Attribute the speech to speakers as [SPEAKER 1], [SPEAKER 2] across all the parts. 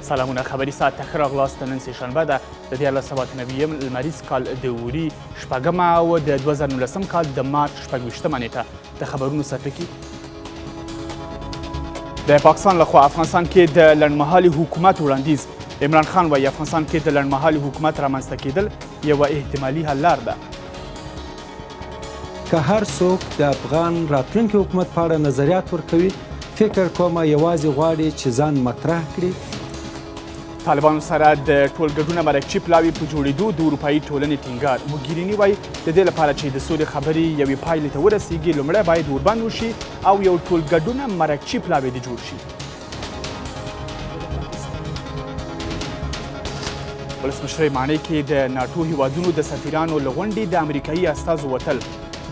[SPEAKER 1] سلامونه خبري ساعت ته ښه راغلاست. نن سهشنبه ده د 1999 لمریز کال د اوري شپږمه او د 2019 کال د مارچ 26مه نیټه. د خبرونو سرټکي د پاکستان لخوا افغانستان کې د لنډمهالي حکومت وړاندیز. عمران خان وایي افغانستان کې د لنډمهالي حکومت رامنځته کېدل یوه احتمالي حل لار ده.
[SPEAKER 2] که هر څوک د افغان راتلونکي حکومت په اړه نظریات ورکوي، فکر کومه یوازې غواړي چې ځان مطرح کړي.
[SPEAKER 1] طالبانو سره د ټولګډونه مرکچي پلاوي په جوړېدو د اروپایي ټولنې ټینګار. موګیریني وایي د دې لپاره چې د سولې خبرې یوې پایلې ته ورسیږي لومړی باید اوربند وشي او یو ټولګډونه مرکچي پلاوي دې جوړ شي. ولسمشرۍ ماڼۍ کې د ناټو هیوادونو د سفیرانو له غونډې د امریکایي استازو وتل.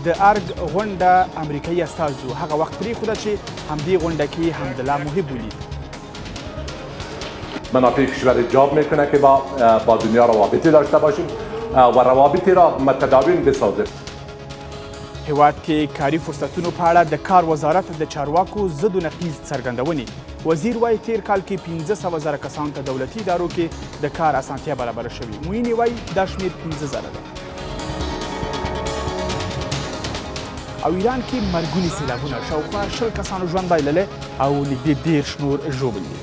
[SPEAKER 1] د ارګ غونډه امریکایي استازو هغه وخت پرېښوده چې همدې غونډه کې حمدالله محب ولید.
[SPEAKER 3] منافع کشور ایجاب میکنه که با دنیا روابطی داشته باشیم و روابطی را متداوم بسازیم.
[SPEAKER 1] هیواد کې کاري فرصتونو په اړه د کار وزارت د چارواکو ضد و نقیض څرګندونې. وزیر وایي تیر کال کې 15,000 کسانو ته دولتي ادارو کې د کار اسانتیا برابره شوې. مویني وایي دا شمېر 15,000 ده. او ایران کې مرګوني سیلابونه شاوخوا 20 کسانو ژوند بایللی او نږدې 10 نور ژوبل دي.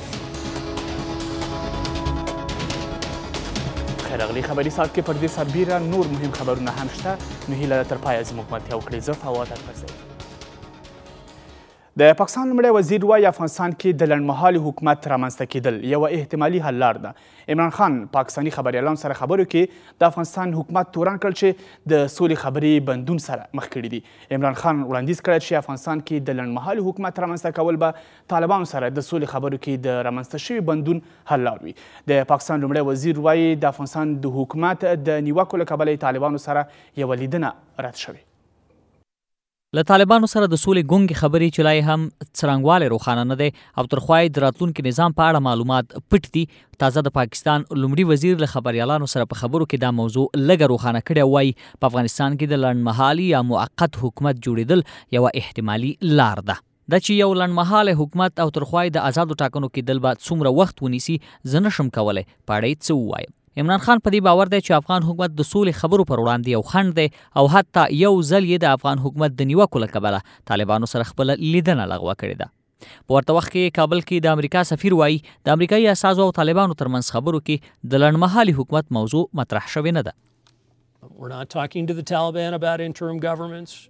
[SPEAKER 1] خیر راغلی خبري ساعت کې پر دې سربیره نور مهم خبرونه هم شته. نو هیله ده تر پایه زموږ ملتیا وکړئ. زه فواد اکبرزی. د پاکستان لومړی وزیر وایي افغانستان کې د لنډمهالي حکومت رامنځته کېدل یوه احتمالي حل لار ده. عمران خان پاکستاني خبریالانو سره خبرو کې د افغانستان حکومت تورن کړ چې د سولې خبرې بندون سره مخ کړي دي. عمران خان وړاندیز کړی چې افغانستان کې د لنډمهالي حکومت رامنځته کول به طالبانو سره د سولې خبرو کې د رامنځته شوي بندون حل لار وي. د پاکستان لومړی وزیر وایي د افغانستان د حکومت د نیوکو له کبله طالبانو سره یوه لیدنه رد شوې.
[SPEAKER 4] له طالبانو سره د سولې ګونګې خبرې چې لا یې هم څرنګوالی روښانه نه دی او تر خوا یې د راتلونکي نظام په اړه معلومات پټ دي. تازه د پاکستان لومړي وزیر له خبریالانو سره په خبرو کې دا موضوع لږه روښانه کړې او وایي په افغانستان کې د لنډمهالي یا موقت حکومت جوړېدل یوه احتمالي لار ده. دا چې یو لنډمهالی حکومت او تر خوا یې د آزادو ټاکنو کېدل به څومره وخت ونیسي زه نشم کولی په اړه یې څه ووایم. عمران خان په دې باور دی چې افغان حکومت د سولې خبرو پر وړاندې یو خنډ دی او حتی یو ځل یې د افغان حکومت د نیوکو له کبله طالبانو سره خپله لیدنه لغوه کړې ده. په ورته وخت کې کابل کې د امریکا سفیر وایي د امریکایي استازو او طالبانو ترمنځ خبرو کې د لنډمهالي حکومت موضوع مطرح شوې نه ده.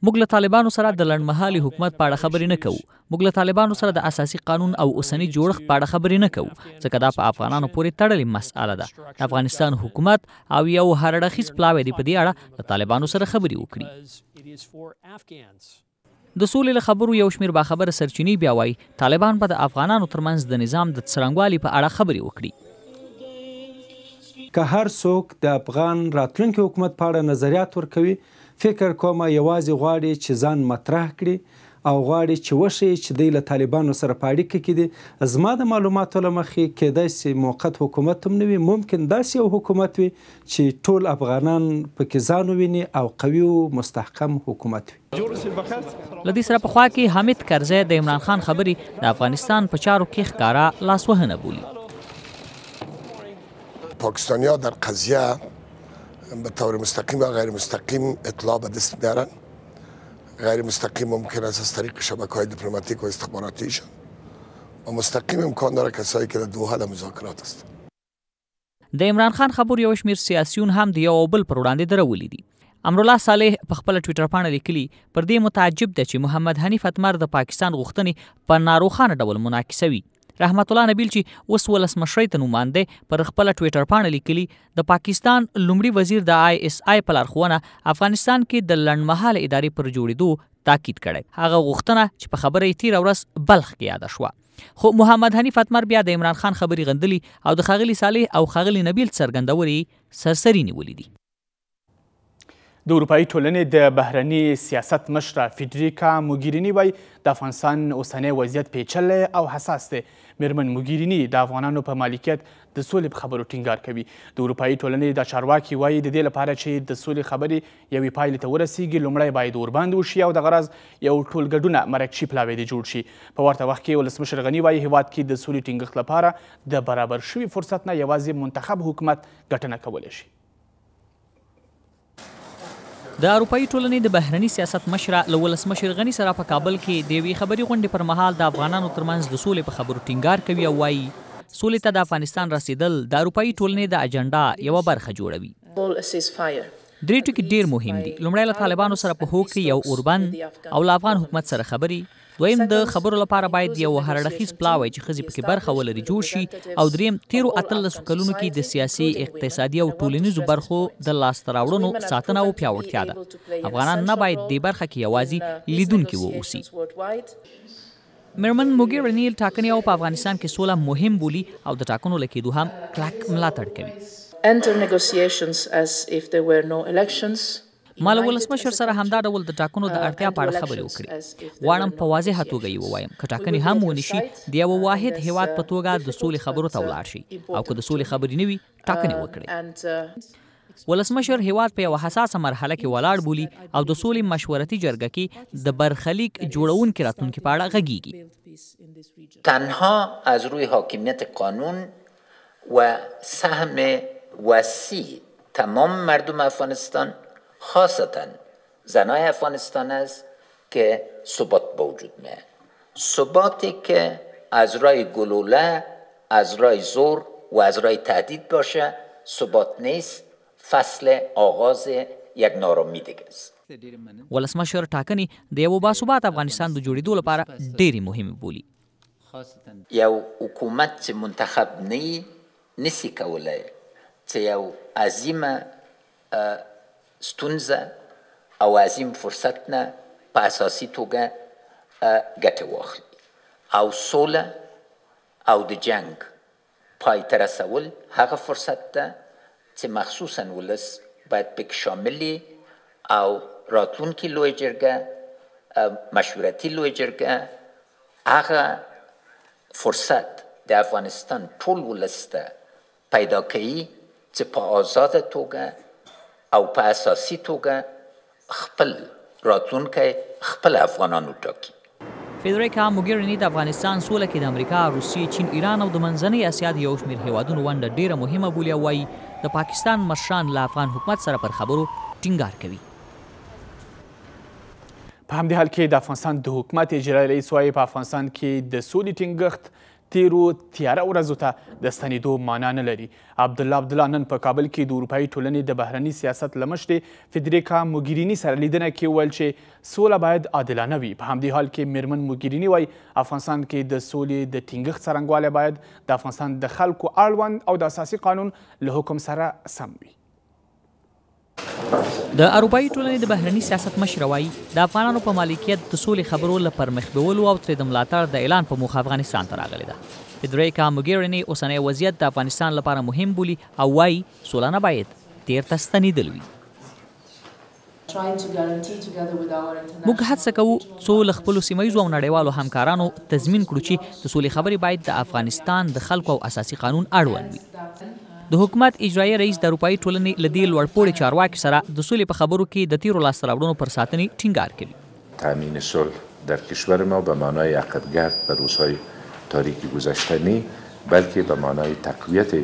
[SPEAKER 4] موږ له طالبانو سره د لنډمهالي حکومت په اړه خبرې نه کوو. موږ له طالبانو سره د اساسي قانون او اوسني جوړښت په اړه خبرې نه کوو ځکه دا په افغانانو پورې تړلې مسأله ده. د افغانستان حکومت او یو هر اړخیز پلاوی دی په دې اړه د طالبانو سره خبرې وکړي. د سولې له خبرو یو شمېر باخبره سرچینې بیا وایي طالبان به د افغانانو ترمنځ د نظام د څرنګوالي په اړه خبرې وکړي.
[SPEAKER 2] که هر څوک د افغان راتلونکي حکومت په اړه نظریات ورکوي، فکر کومه یوازې غواړي چې ځان مطرح کړي او غواړي چې وښیي چې دوی له طالبانو سره په اړیکه کې دي. زما د معلوماتو له مخې کیدای شي موقت حکومت هم نه وي، ممکن داسې یو حکومت وي چې ټول افغانان پکې ځان وویني او قوي او مستحکم حکومت وي.
[SPEAKER 4] له دې سره پخوا کې حامد کرزی د عمران خان خبرې د افغانستان په چارو کې ښکاره لاسوهنه بولي.
[SPEAKER 5] پاکستانی ها در قضیه به طور مستقیم و غیر مستقیم اطلاع به دست میارن. غیر مستقیم ممکن است از طریق شبکه‌های دیپلماتیک و استخباراتیشان و مستقیم امکان داره کسایی که در دوحه د مذاکرات است.
[SPEAKER 4] د عمران خان خبرو یو شمېر سیاسیون هم د یو بل پر وړاندې درولي دي. امرالله صالح په خپله ټویټر پاڼه لیکلي پر دې متعجب ده چې محمد حنیف اتمر د پاکستان غوښتنې په ناروښانه ډول منعکسوي. رحمت الله نبیل چې اوس ولسمشرۍ ته نوماند پر خپله ټویټر پاڼه لیکلي د پاکستان لومړي وزیر د ISI په لارښوونه افغانستان کې د لنډمهاله ادارې پر جوړېدو تاکید کړی. هغه غوښتنه چې په خبره یې تېره ورځ بلخ کې یاده شوه. خو محمد حنیف اتمر بیا د عمران خان خبرې غندلي او د ښاغلي صالح او ښاغلي نبیل څرګندونې سرسري نیولي دي.
[SPEAKER 1] د اروپایي ټولنې د بهرني سیاست مشره فیډریکا موګیریني وایي د افغانستان اوسنی وضعیت پیچلی او حساس دی. میرمن موګیریني د افغانانو په مالکیت د سولې په خبرو ټینګار کوي. د اروپایي ټولنې د چارواکي وایي د دې لپاره چې د سولې خبرې یوې پایلې ته ورسیږي لومړی باید ورباندې وشي او د غرض یو ټولګډونه مرکچي پلاوی دې جوړ شي. په ورته وخت کې ولسمشر غني وایي هیواد کې د سولې ټینګښت لپاره د برابر شوي فرصت نه یوازې منتخب حکومت ګټنه کولی شي.
[SPEAKER 4] د اروپایي ټولنې د بهرني سیاست مشره له ولسمشر غني سره په کابل کې د یوې خبري غونډې پر مهال د افغانانو ترمنځ د سولې په خبرو ټینګار کوي او وایي سولې ته د افغانستان رسیدل د اروپایي ټولنې د اجنډا یوه برخه جوړوي. درې ټکي ډېر مهم دي. لومړی له طالبانو سره په هوکړې یو اوربند او له افغان حکومت سره خبرې. دویم د خبرو لپاره باید یو هرړخیز پلاوی چې ښځې پکې برخه ولري جوړ شي او دریم تیرو 18 کلونو کې د سیاسي اقتصادي او ټولنیزو برخو د لاسته راوړنو ساتنه او پیاوړتیا ده. افغانان نه باید دې برخه کې یوازې لیدونکي واوسي. میرمن موګیریني ټاکنې او په افغانستان کې سوله مهم بولي او د ټاکنو له کېدو هم کلک ملاتړ کوي. ما له ولسمشر سره همدا ډول د ټاکنو د اړتیا په اړه خبرې وکړې. غواړم په واضحه توګه یې ووایم که ټاکنې هم ونشي د یوه واحد هیواد په توګه د سولې خبرو ته ولاړ شي او که د سولې خبرې نه وي ټاکنې وکړي. ولسمشر هیواد په یوه حساسه مرحله کې ولاړ بولي او د سولې مشورتي جرګه کې د برخلیک جوړونکي راتلونکي په اړه غږیږي.
[SPEAKER 6] تنها از روی حاکمیت قانون و سهم وسیع تمام مردم افغانستان خاصتا زنای افغانستان است که ثبات به وجود میاد. ثباتی که از رای گلوله، از رای زور و از رای تهدید باشه ثبات نیست، فصل آغاز یک ناامیدگی است.
[SPEAKER 4] ولسمشر ټاکنې د یو باثبات افغانستان د جوړېدو لپاره ډېرې مهمې بولي.
[SPEAKER 6] یو حکومت چې منتخب نه نسی کولی چې یو عظیمه ستونزه او عظیم فرصت نه په اساسي توګه ګټه واخلي او سوله او د جنگ پای ته رسول هغه فرصت ده چې مخصوصا ولس باید پکې شامل او راتلونکي لوی جرګه مشورتي لوی جرګه هغه فرصت د افغانستان ټول ولس ته پیدا کوي چې په آزاده توګه او په اساسي توګه خپل راتلونکی خپل افغانانو ټاکي.
[SPEAKER 4] فیدریکا موګیریني د افغانستان سوله کې د امریکا، روسیې، چین، ایران او د منځنۍ اسیا د یو شمېر هیوادونو ونډه ډېره مهمه بولي او وایي د پاکستان مشران له افغان حکومت سره پر خبرو ټینګار کوي.
[SPEAKER 1] په همدې حال کې د افغانستان د حکومت اجرایي رئیس وایي په افغانستان کې د سولې ټینګښت تیرو تیاره ورځو ته د ستنېدو معنا نه لري. عبدالله نن په کابل کې د اروپایي ټولنې د بهرني سیاست له مشرې فیدریکا موګیریني سره لیدنه کې وویل چې سوله باید عادلانه وي. په همدې حال کې میرمن موګیریني وایي افغانستان کې د سولې د ټینګښت څرنګوالی باید د افغانستان د خلکو اړوند او د اساسي قانون له حکم سره سم وي.
[SPEAKER 4] د اروپایي ټولنې د بهرني سیاست مشره وایي د افغانانو په مالکیت د سولې خبرو له پرمخ بیولو او ترې د ملاتړ د اعلان په موخه افغانستان ته راغلې ده. فیدریکا موګیریني اوسنی وضعیت د افغانستان لپاره مهم بولي او وایي سوله نه باید تیر ته ستنېدل وي. موږ هڅه کوو څو له خپلو سیمهییزو او نړیوالو همکارانو تضمین کړو چې د سولې خبرې باید د افغانستان د خلکو او اساسي قانون اړوند وي. د حکومت اجرایي رئیس د اروپایي ټولنې له دې لوړپوړي چارواکي سره د سولې په خبرو کې د تیرو لاسته راوړنو پر ساتنې ټینګار کوي.
[SPEAKER 7] تامین صلح در کشور ما به معنای عقبگرد به روزهای تاریک گذشته نی بلکه به معنای تقویت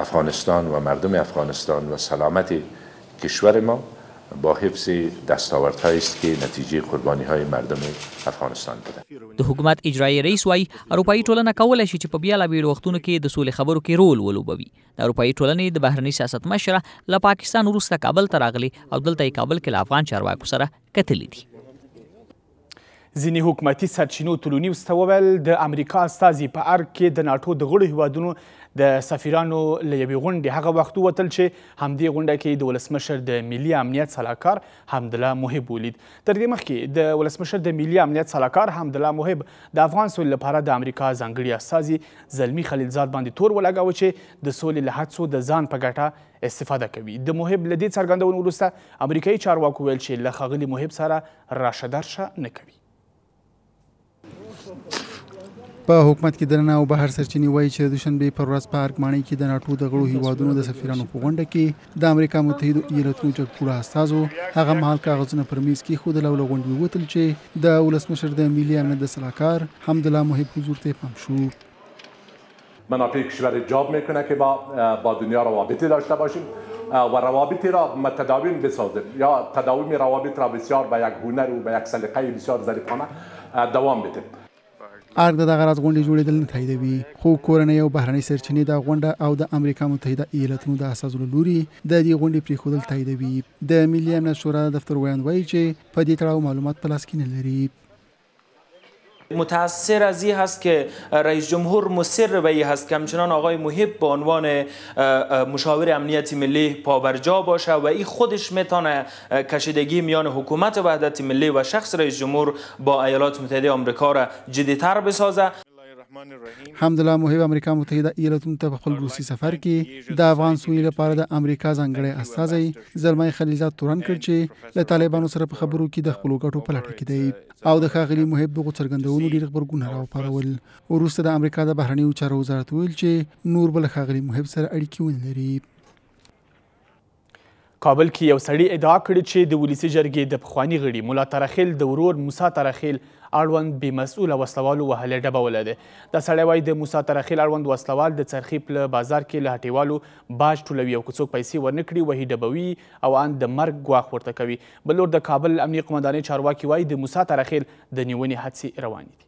[SPEAKER 7] افغانستان و مردم افغانستان و سلامت کشور ما با حفظ دستاوردهایی است که نتیجه قربانی‌های مردم افغانستان بوده.
[SPEAKER 4] د حکومت اجرایي رئیس وایي اروپایي ټولنه کولی شي چې په بیلابیلو وختونو کې د سولې خبرو کې رول ولوبوي. د اروپایي ټولنې د بهرني سیاست مشره له پاکستان وروسته کابل ته راغلي او دلته یې کابل کې له افغان چارواکو سره کتلي دي.
[SPEAKER 1] ځینې حکومتي سرچینو ټولو نیوز ته وویل د امریکا استازي په ارګ کې د ناټو د غړو هیوادونو د سفیرانو له یوې غونډې هغه وخت ووتل چې همدې غونډه کې د ولسمشر د ملي امنیت سلاکار حمدالله محب ولید. تر دې مخکې د ولسمشر د ملي امنیت سلاکار حمدالله محب د افغان سولې لپاره د امریکا ځانګړي استازي زلمي خلیلزاد باندې تور ولګاوه چې د سولې له هڅو د ځان په ګټه استفاده کوي. د محب له دې څرګندونو وروسته امریکایي چارواکو ویل چې له ښاغلي محب سره راشه درشه نه کوي.
[SPEAKER 8] په حکومت کې دننه او بهر سرچینې وایي چې د دوشنبې پر ورځ په ارګ ماڼۍ کې د ناټو د غړو هیوادونو د سفیرانو په غونډه کې د امریکا متحدو ایالتونو جګپوړه استازو هغه مهال کاغذونه پر میز کېښودل او له غونډې ووتل چې د ولسمشر د ملي امنیت د سلاکار حمدالله محب حضور ته پام شو.
[SPEAKER 3] منافع کشور ایجاب میکنه که با دنیا روابطی داشته باشیم و روابطی را متداوم بسازیم یا تداوم روابط را بسیار به یک هنر و به یک سلیقه بسیار ظریفانه دوام بدیم.
[SPEAKER 8] ارګ د دغه راز غونډې جوړېدل نه تاییدوي، خو کورنۍ او بهرنۍ سرچینې د غونډه او د امریکا متحده ایالتونو د اساسو له لوري د دې غونډې پرېښودل تاییدوي. د ملي امنیت شورا دفتر ویاند وایي چې په دې تړاو معلومات په لاس کې نه لري.
[SPEAKER 9] متاثر از این هست که رئیس جمهور مصر به این هست که همچنان آقای محب به عنوان مشاور امنیت ملی پابرجا باشه و این خودش میتونه کشیدگی میان حکومت وحدت ملی و شخص رئیس جمهور با ایالات متحده آمریکا را جدی‌تر بسازه.
[SPEAKER 8] حمدالله محب امریکا متحده ایالتونو ته په خپل روسي سفر کې د افغان سولې لپاره د امریکا ځانګړی استازی زلمی خلیلزاد تورن کړ چې له طالبانو سره په خبرو کې د خپلو ګټو په لټه کې دی او د ښاغلي محب دغو څرګندونو ډېر غبرګون راوپارول. وروسته د امریکا د بهرنیو چارو وزارت ویل چې نور به له ښاغلي محب سره اړیکې ونه لري.
[SPEAKER 1] کابل کې یو سړي ادعا کړې چې د ولسي جرګې د پخواني غړي ملا ترخیل د ورور موسی ترخیل اړوند بې مسؤله وسلوالو وهلې ډبه ولده. دا سړی وایي د موسی ترخیل اړوند وسلوال د څرخي په بازار کې له هټیوالو باج ټولوي او که څوک پیسې ورنه کړي وهي ډبوي او ان د مرګ ګواښ ورته کوي. بل لور د کابل امنیه قمندانۍ چارواکي وایي د موسی ترخیل د نیونې هڅې روانې دي.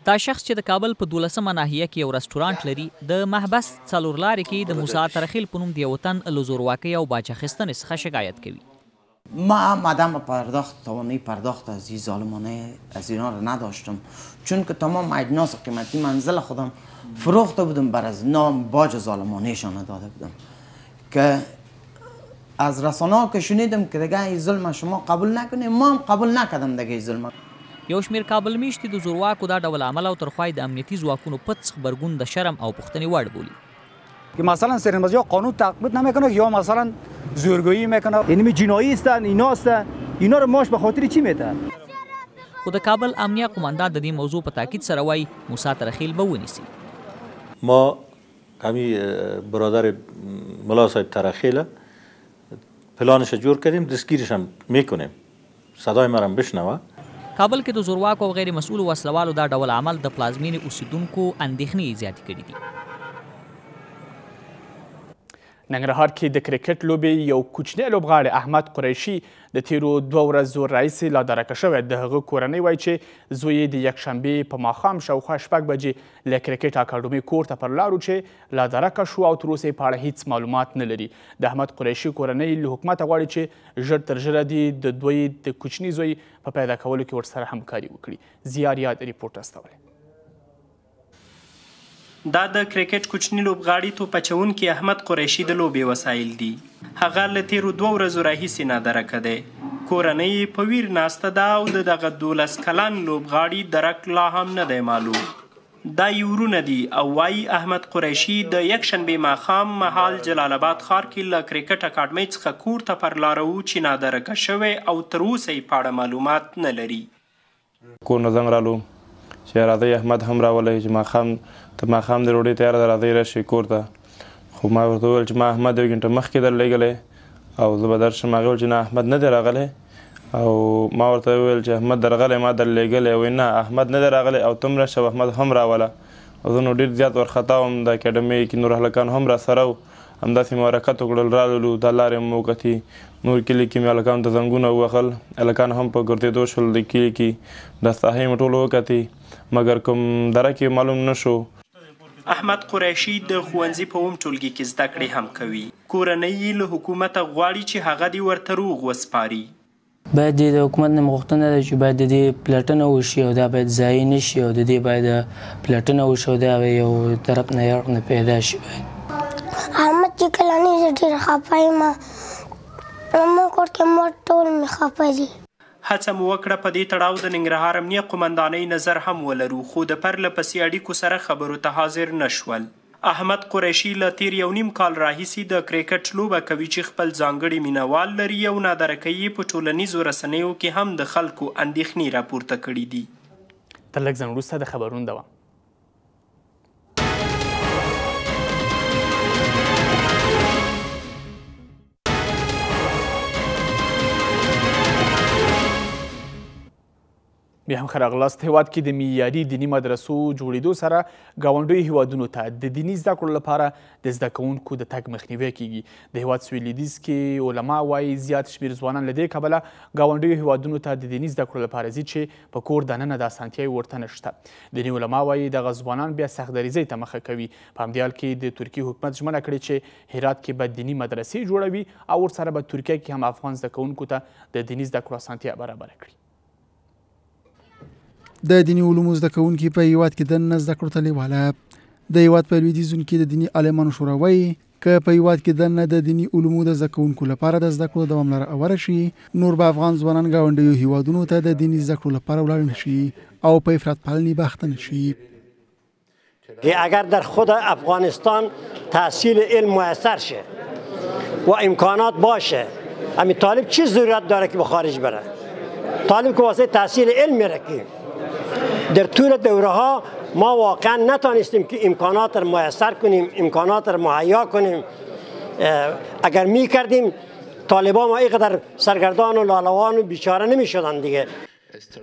[SPEAKER 4] دا شخص چې د کابل په 12مه ناحیه کې یو رستورانټ لري د محبس څلورلارې کې د موسی ترخیل په نوم د یو تن له زورواکۍ او باج اخیستنې څخه شکایت کوي.
[SPEAKER 10] ما عدم توانایی پرداخت از این ظالمانه از اینا رو نداشتم، چون که تمام اجناس قیمتی منزل خودم فروخته بودم بر از نام باج ظالمانهشان داده بودم که از رسانه ها که شنیدم که دیگه این ظلم شما قبول نکنیم، ما هم قبول نکردم دیگه این ظلم.
[SPEAKER 4] یو شمیر کابل میشتي د زورواکو دا ډول عمل او ترخوای د امنیتي ځواکونو پټ خبرګون د شرم او پوښتنې وړ بولي.
[SPEAKER 11] که مثلا سرنوزی ها قانون تطبیق نمیکنه یا مثلا زورگویی میکنه، یعنی جنایی هستن، اینا هستن، اینا رو ماش به خاطر چی میته؟
[SPEAKER 4] خو د کابل امنیه قماندان د دې موضوع په تاکید سره وایي موسی ترخیل به ونیسي.
[SPEAKER 12] ما همین برادر ملا صاحب ترخیل پلانش جور کردیم، دستگیرش هم میکنیم، صدای ما هم بشنوه.
[SPEAKER 4] کابل کې د زورواکو او غیر مسؤلو وسلوالو دا ډول عمل د پلازمینې اوسیدونکو اندېښنې زیاتې کړي دي.
[SPEAKER 1] ننګرهار کې د کرکټ لوبې یو کوچنی لوبغاړی احمد قریشي د تیرو 2 ورځو راهیسې لا درکه شوی. د هغه کورنۍ وایي چې زوی یې د یکشنبې په ماښام شاوخوا 6 بجې له کرکټ اکاډمۍ کور ته پر لاړو چې لا درکه شو او تر اوسه یې په اړه هیڅ معلومات نه لري. د احمد قریشي کورنۍ له حکومته غواړي چې ژر تر ژره د دوی د کوچني زوی په پیدا کولو کې ورسره همکاري وکړي. زیار یاد ریپورټ استولی.
[SPEAKER 13] دا د کرکټ کوچني لوبغاړي توپ اچونکي احمد قریشي د لوبې وسایل دي. هغه له تیرو 2 ورځو راهیسې نادرکه دی. کورنۍ یې په ویر ناسته ده او د دغه 12 کلن لوبغاړي درک لا هم نه دی معلوم. دا یې ورونه دي او وایي احمد قریشي د یکشنبې ماښام مهال جلال آباد ښار کې له کرکټ اکاډمۍ څخه کور ته پر لاره و چې نادرکه شوی او تر اوسه یې په اړه معلومات نه لري.
[SPEAKER 14] کور نه زنګ رالو چې راځئ احمد هم راولی چې ماښام د ډوډۍ تیاره ده راځئ راشئ کور ته. خو ما ورته وویل چې ما احمد 1 ګنټه مخکې در لېږلی او زه به درشم. هغې ویل چې نه احمد نه دی راغلی او ما ورته وویل چې احمد درغلی ما در لېږلی. وایي نه احمد نه دی راغلی او ته هم راشه او احمد هم راوله. او زه نو ډېر زیات وارخطا وم. د اکاډمۍ کې نور هلکان هم راسره وو، همداسې مې حرکت وکړل رالولو. دا لارې مو وکتې، نور کلي کې مې هلکانو ته زنګونه ووهل، هلکان هم په ګرځېدو شول د کلي کې. دا ساحې مې ټولو وکتې مګر کوم دره کې معلوم نه شو.
[SPEAKER 13] احمد قریشي د ښوونځي په اوم ټولګي کې زده کړې هم کوي. کورنۍ یې له حکومته غواړي چې هغه دې ورته روغ وسپاري.
[SPEAKER 15] باید د حکومت نه غوښتنه ده چې باید د دې پلټنه وشي او دا باید ضایع نه شي او د دې باید پلټنه وشي او دا یو طرف نه یو نه پیدا شي.
[SPEAKER 16] احمد چې کله نه زه ډېر خفه یم زموږ کور کې مور ټول مې خفه دي.
[SPEAKER 13] هڅه مو وکړه په دې تړاو د ننګرهار امنیه قومندانۍ نظر هم ولرو خو د پرله پسې اړیکو سره خبرو ته حاضر نه شول. احمد قریشي له تیر 1.5 کال راهیسې د کرکټ لوبه کوي چې خپل ځانګړي مینوال لري او نادرکه یې په ټولنیزو رسنیو کې هم د خلکو اندېښنې راپورته کړي دي.
[SPEAKER 1] تر لږ ځنډ وروسته د خبرونو دوام. بیا هم ښه راغلاست. هیواد کې د معیاري دیني مدرسو جوړېدو سره ګاونډیو هیوادونو ته د دیني زده کړو لپاره د زده کوونکو د تګ مخنیوی کیږي. د هیواد سویل لویدیځ کې علما وایي زیات شمېر ځوانان له دې کبله ګاونډیو هیوادونو ته د دیني زده کړو لپاره ځي چې په کور دننه د اسانتیاوې ورته نشته. دیني علما وایي دغه ځوانان بیا سختدریځۍ ته مخه کوي. په همدې حال کې د ترکیې حکومت ژمنه کړې چې هرات کې به دیني مدرسې جوړوي او ورسره به ترکیه کې هم افغان زده کوونکو ته د دیني زده کړو اسانتیا برابره کړي.
[SPEAKER 8] د دیني علومو زده کوونکي په هیواد کې دننه زده کړو ته لیواله. د هیواد په لویدیځ کې د دیني عالمانو شورا وایي که په هیواد کې دننه د دیني علومو د زده کوونکو لپاره د زده کړو دوام لاره اوره شي نور به افغان ځوانان ګاونډیو هیوادونو ته د دیني زده کړو لپاره ولاړ نشي او په افراط پالنې باخته نشي.
[SPEAKER 17] اگر در خود افغانستان تحصیل علم میسر شه و امکانات باشه همین طالب چی ضرورت داره که به خارج بره؟ طالب که واسه تحصیل علم میره که در طول دوره ها ما واقعا نتانستیم که امکانات را میسر کنیم، امکانات را مهیا کنیم. اگر می کردیم طالبان ما اینقدر سرگردان و لالوان و بیچاره نمی شدن دیگه.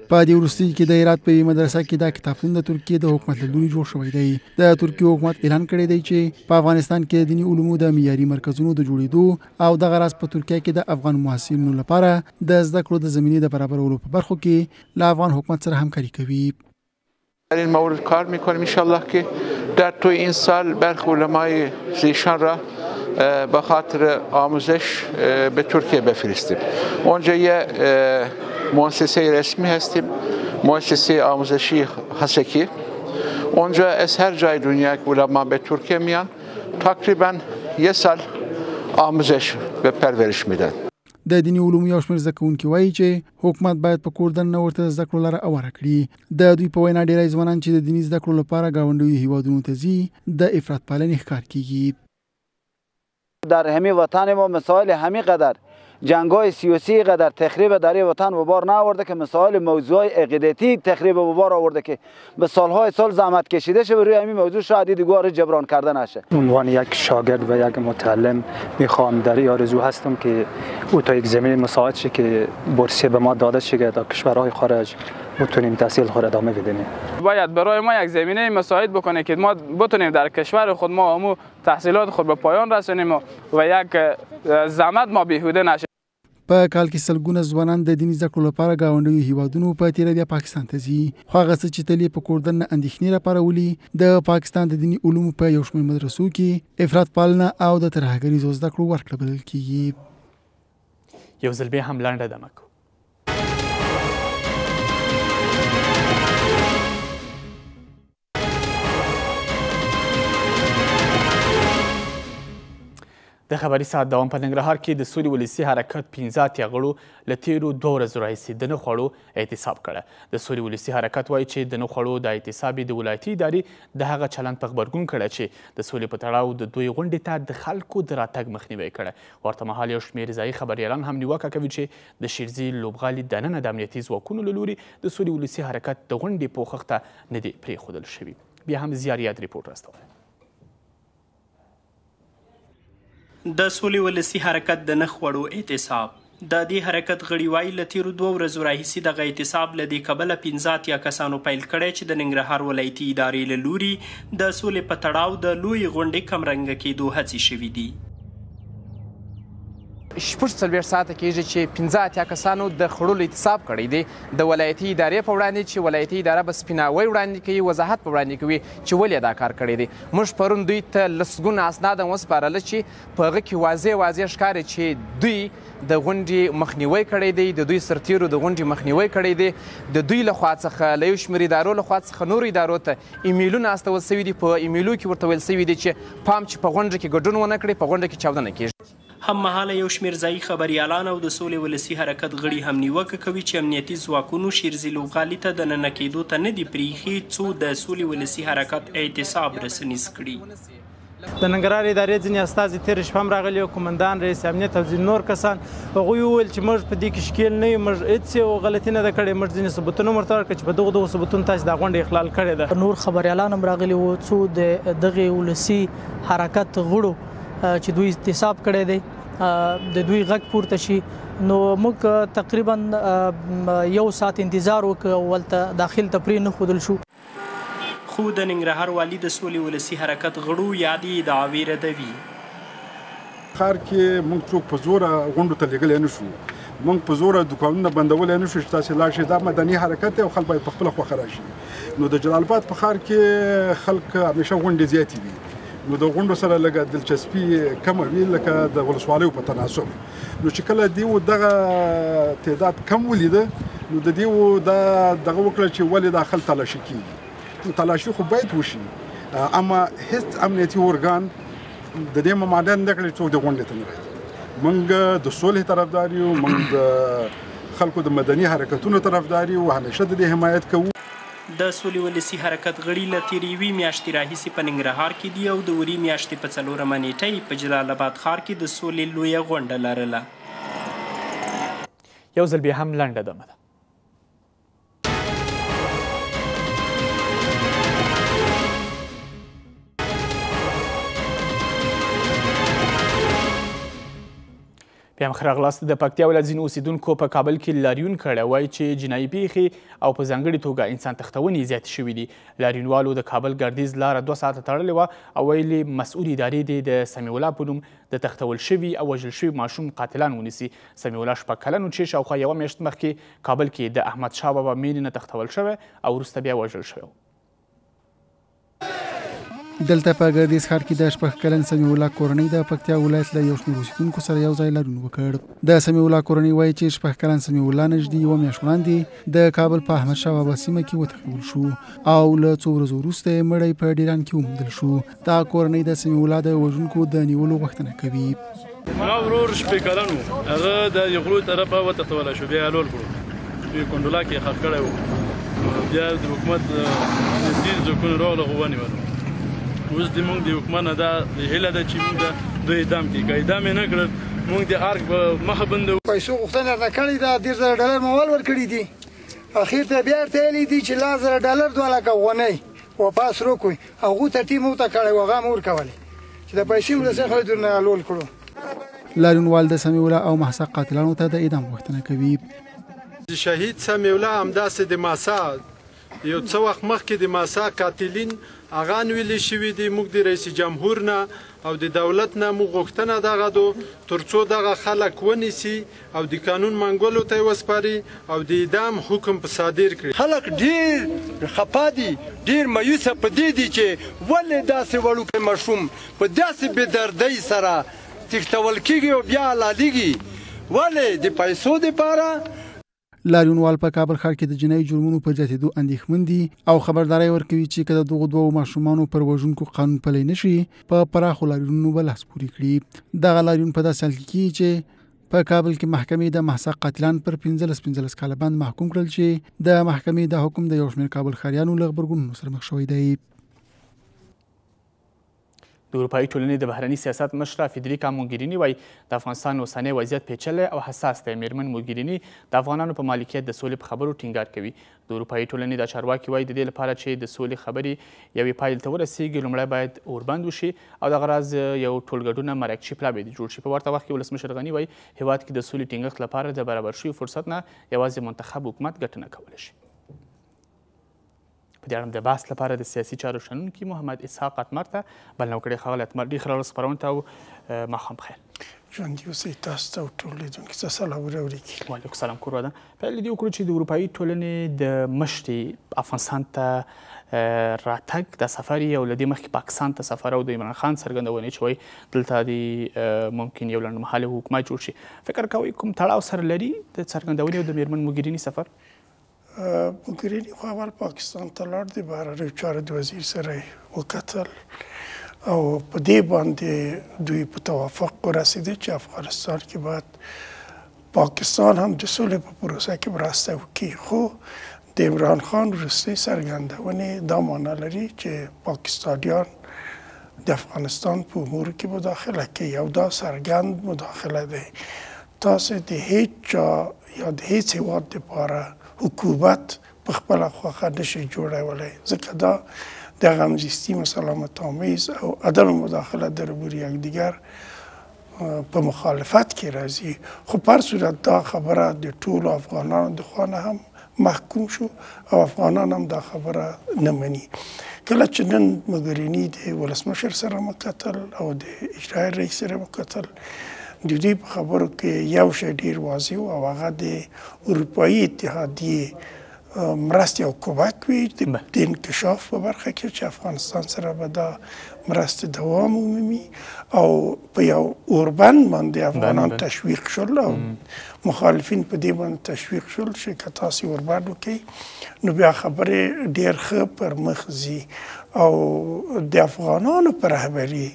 [SPEAKER 8] په دې وروستي کې د هرات په مدرسه کې دا کتابتون د ترکیې د حکومت له لوري جوړ شوی دی. د ترکیې حکومت اعلان کړی دی چې په افغانستان کې د دیني علومو د معیاري مرکزونو د جوړېدو او دغه راز په ترکیه کې د افغان محصلینو لپاره د زده کړو د زمینې د برابرولو په برخو کې له افغان حکومت سره همکاري کوي.
[SPEAKER 18] در این مورد کار میکنیم انشالله که در توی این سال برخی علمای زیشان را به خاطر آموزش به ترکیه بفرستیم. اونجا یه مؤسسه رسمی هستیم، مؤسسه آموزشی حسکی. اونجا از هر جای دنیا که علما به ترکیه میان تقریبا یه سال آموزش به پرورش میدن.
[SPEAKER 8] د دیني علومو یو شمېر زده کوونکي وایي چې حکومت باید په کور دننه ورته زده کړو لاره اواره کړي. د دوی په وینا ډېری ځوانان چې د دیني زده کړو لپاره ګاونډیو هیوادونو ته ځي د افراط پالنې ښکار کیږي.
[SPEAKER 19] در همین وطن ما مسائل همین قدر جنگ‌های سیاسی قدر تخریب در این وطن به بار نآورده که مسائل موضوعی عقیدتی تخریب به بار آورده که به سالهای سال زحمت کشیده شه و روی همین موضوع شاید دیگه جبران کرده نشه.
[SPEAKER 20] عنوان یک شاگرد و یک متعلم میخوام در این آرزو هستم که او تا یک زمینه مساعد شه که بورسیه به ما داده شه که در کشورهای خارج بتونیم تحصیل خود ادامه بدیم.
[SPEAKER 21] باید برای ما یک زمینه مساعد بکنه که ما بتونیم در کشور خود ما همو تحصیلات خود به پایان رسونیم و یک زحمت ما بیهوده نشه.
[SPEAKER 8] په کال کې سلګونه ځوانان د دیني زده کړو لپاره ګاونډیو هیوادونو په تیره بیا پاکستان ته ځي. خو هغه څه چې تل یې په کور دننه اندېښنې راپارولي د پاکستان د دیني علومو په یو شمېر مدرسو کې افراط پالنه او د ترهګریزو زده کړو ورکړه بلل کیږي.
[SPEAKER 1] یو ځل بیا هم لنډه دمه کوو. د خبري ساعت دوام په ننګرهار کې د سولې ولسي حرکت 15 اتیا غړو له تیرو 2 ورځو راهیسې د نه خوړو احتساب کړی. د سولې ولسي حرکت وایي چې د نه خوړو د احتساب د ولایتي ادارې د هغه چلند په غبرګون کړی چې د سولې په تړاو د دوی غونډې ته د خلکو د راتګ مخنیوی کړی. ورته مهال یو شمېر ځایي خبریالان هم نیوکه کوي چې د شیرزي لوبغالي دننه د امنیتي ځواکونو له لوري د سولې ولسي حرکت د غونډې پوښښ ته نه دی پرېښودل شوي. بیا هم زیاریات ریپورټ راستولی.
[SPEAKER 13] د سولې ولسي حرکت د نخ وړو احتساب د دې حرکت غړي وایي له تیرو 2 ورځو راهیسې دغه احتساب له دې کبله 15 اتیا کسانو پیل کړی چې د ننګرهار ولایتي ادارې له لوري د سولې په تړاو د لویې غونډې کمرنګه کېدو هڅې شوي دي.
[SPEAKER 2] 40 ساعته کېږي چې 15 کسانو د خړولو اعتصاب کړی دی د ولایتي ادارې په وړاندې چې ولایتي اداره به سپیناوی وړاندې کوي وضاحت په وړاندې کوي چې ولې دا کار کړی دی. موږ پرون دوی ته لسګونه اسناد هم وسپارله چې په هغه کې واضح ښکاري چې دوی د غونډې مخنیوی کړی دی د دوی سرتیرو د غونډې مخنیوی کړی دی د دوی لخوا څخه له یو شمېر ادارو لخوا څخه نورو ادارو ته ایمیلونه استول سوي دي په ایمیلو کې ورته ویل سوي دي چې پام چې په غونډه کې ګډون ونه کړي په غونډه کې چاودنه کېږي.
[SPEAKER 13] هممهاله یو شمېر ځایي خبریالان او د سولې ولسي حرکت غړي هم نیوکه کوي چې امنیتي ځواکونو شیرزي لوبغالي ته د ننه کېدو ته نه دي پرېښي څو د سولې ولسي حرکت اعتصاب رسنیز کړي.
[SPEAKER 22] د ننګرهار ادارې ځینې استازي تېره شپه هم راغلي او قمندان رئیس امنیت او ځینې نور کسان هغوی وویل چې موږ په دې کې ښکېل نه یو موږ هېڅ یو غلطي نه ده کړې موږ ځینې ثبوتونه هم ورته ورکړه چې په دغو ثبوتونو تاسې دا غونډه اخلال کړې ده.
[SPEAKER 23] نور خبریالان هم راغلي وو څو د دغې ولسي حرکت غړو چې دوی اعتصاب کړی دی د دوی غږ پورته شي نو موږ تقریبا یو ساعت انتظار وکړو ولته داخل ته پرې نه ښودل شو.
[SPEAKER 13] خو د ننګرهار والي د سولې ولسي حرکت غړو یادې ادعاوې ردوي.
[SPEAKER 24] ښار کې موږ څوک په زوره غونډو ته لېږلی نه شو موږ په زوره دوکانونه بندولی نه شو چې تاسې لاړ شئ دا مدني حرکت دی او خلک باید په خپله خوښه راشي. نو د جلال آباد په ښار کې خلک همیشه غونډې زیاتې وي نو د غونډو سره لږه دلچسپي کمه وي لکه د ولسوالیو په تناسب نو چې کله دیو دغه تعداد کم ولیده نو د دیو دا دغه وکړه چې ولې دا خلک تلاشي کېږي نو تلاشي خو باید وشي اما هیڅ امنیتي ارګان د دې ممانعت نه کړی څوک د غونډې ته نه راځي. موږ د سولې طرفدار یو موږ د خلکو د مدني حرکتونو طرفدار یو همیشه د دې حمایت کوو.
[SPEAKER 13] د سولې ولسي حرکت غړي له تېرې یوې میاشتې راهیسې په ننګرهار کې دي او د وري میاشتې په 4مه نیټه په جلال آباد ښار کې د سولې لویه غونډه لرله.
[SPEAKER 1] یو ځل بیا هم لنډه دمه ده. بیا هم ښه راغلاست. د پکتیا ولایت ځینو اوسیدونکو په کابل کې لاریون کړی وایي چې جنایي پیښې او په ځانګړې توګه انسان تښتونې زیاتې شوي دي. لاریونوالو د کابل ګردیز لاره 2 ساعته تړلې وه او ویلي مسؤل ادارې دې د سمیع الله په نوم د تښتول شوي او وژل شوي ماشوم قاتلان ونیسي. سمیع الله 6 کلن و چې شاوخوا یوه میاشت مخکې کابل کې د احمدشاه بابا مینې نه تښتول شوی او وروسته بیا وژل شوی.
[SPEAKER 8] دلته په ګردیز ښار کې د 6 کلن سمیع الله کورنۍ د پکتیا ولایت له یو شمېر اوسیدونکو سره یو ځای لاریون وکړ. د سمیع الله کورنۍ وایي چې 6 کلن سمیع الله نږدې یوه میاشت وړاندې د کابل په احمدشاه بابا سیمه کې وتښتول شو او له څو ورځو وروسته یې مړی په ډیران کې وموندل شو. دا کورنۍ د سمیع الله د وژونکو د نیولو غوښتنه کوي.
[SPEAKER 25] ما ورور 6 کلن و هغه د یغلو طرفه وتښتولی شو بیا یې لول کړو په کونډولا کې خښ کړی و بیا د حکومت نږدې ځواکونو راغله خو ونیولو. اوس د موږ د حکومت نه دا هیله ده چې موږ د دوی اعدام کړي که اعدام یې نه کړل موږ د ارګ په مخه بندوو.
[SPEAKER 26] پیسو غوښتنه راته کړې ده $10,000 موال ورکړي دي اخر ته بیا ورته ویلي دي چې $10,000 2 لکه افغانۍ واپس راکړئ هغو ته ټیم ورته کړی و هغه هم ورکولې چې د پیسې مو داسې خلک درنه لول کړو.
[SPEAKER 8] لاریونوال د سمیع الله او محسا قاتلانو ته د اعدام غوښتنه کوي.
[SPEAKER 27] شهید سمیع الله همداسې د ماسا یو څه وخت مخکې د ماسا قاتلین هغه نیولي شوي دي. موږ د رئیس جمهور نه او د دولت نه موږ غوښتنه دغه دو تر څو دغه خلک ونیسي او د قانون منګولو ته یې وسپاري او د اعدام حکم په صادر کړي.
[SPEAKER 26] خلک ډېر خفا دي ډېر مایوسه په دې دي چې ولې داسې وړوکی ماشوم په داسې بېدردۍ سره تښتول کېږي او بیا حلالېږي ولې د پیسو دپاره.
[SPEAKER 8] لاریونوال په کابل ښار کې د جنایي جرمونو په زیاتېدو اندېښمن دي او خبرداری ورکوي چې که د دغو 2 ماشومانو پر وژونکو قانون پلی نه شي په پراخو لاریونونو به لاس پورې کړي. دغه لاریون په داسې حال کې کېږي چې په کابل کې محکمې د محسا قاتلان پر 15 کاله بند محکوم کړل چې د محکمې د حکم د یو شمېر کابل ښاریانو له غبرګونونو سره مخ شوی دی.
[SPEAKER 1] د اروپایي ټولنې د بهرني سیاست مشره فیدریکا موګیریني وایي د افغانستان اوسنی وضعیت پیچلی او حساس دی. میرمن موګیریني د افغانانو په مالکیت د سولې په خبرو ټینګار کوي. د اروپایي ټولنې د چارواکي وایي د دې لپاره چې د سولې خبرې یوې پایلې ته ورسیږي لومړی باید اوربند وشي او دغه راز یو ټولګډونه مرکچي پلا باید جوړ شي. په ورته وخت کې ولسمشر غني وایي هیواد کې د سولې ټینګښت لپاره د برابر شوي فرصت نه یوازې منتخب حکومت ګټه نه کولی شي. په دې اړه د بحث لپاره د سیاسي چارو شنونکي محمد اسحاق اتمر ته بلنه وکړې. ښاغلی اتمر ډېر ښه راغلاست خپرونې ته او ماښام بخیر.
[SPEAKER 3] ژوندي اوسئ. تاسو ته او ټول لیدونکي ته سلامونه ولیکي.
[SPEAKER 1] وعلیکم السلام کور ودان. پیل دې وکړو چې د اروپایي ټولنې د مشرې افغانستان ته راتګ د سفر یې او له دې مخکې پاکستان ته سفر او د عمران خان څرګندونې چې وایي دلته د ممکن یو لنډمهالی حکومت جوړ شي. فکر کوئ کوم تړاو سره لري د څرګندونې او د میرمن موګریني سفر؟
[SPEAKER 3] موګریني خو اول پاکستان ته لاړ، د بهرنیو چارو د وزیر سره یې وکتل او په دې باندې دوی په توافق ورسېدل چې افغانستان کې باید پاکستان هم د سولې په پروسه کې مرسته وکړي. خو د عمران خان وروستۍ څرګندونې دا معنا لري چې پاکستانیان د افغانستان په امورو کې مداخله کوي او دا څرګند مداخله دی. تاسو د هیڅ چا یا د هیڅ هېواد دپاره حکومت په خپله خوښه نشي جوړولی، ځکه دا د غمزیستی مسالمت آمیز او عدم مداخله در امور یکدیگر په مخالفت کې راځي. خو په هر صورت دا خبره د ټولو افغانانو د خوا نه هم محکوم شو او افغانان هم دا خبره نه مني. کله چې نن موګریني د ولسمشر سره وکتل او د اجرایي رئیس سره وکتل، د دوی په خبرو کې یو شی ډېر واضح و او هغه د اروپایي اتحادیې مرستې او کمک وي د انکشاف په برخه کې چې افغانستان سره به دا مرستې دوام ومومي او په یو اوربند باندې افغانان تشویق شول او مخالفین په دې باندې تشویق شول چې که تاسې اوربند وکړئ نو بیا خبرې ډېر ښه پر مخ ځي او د افغانانو په رهبري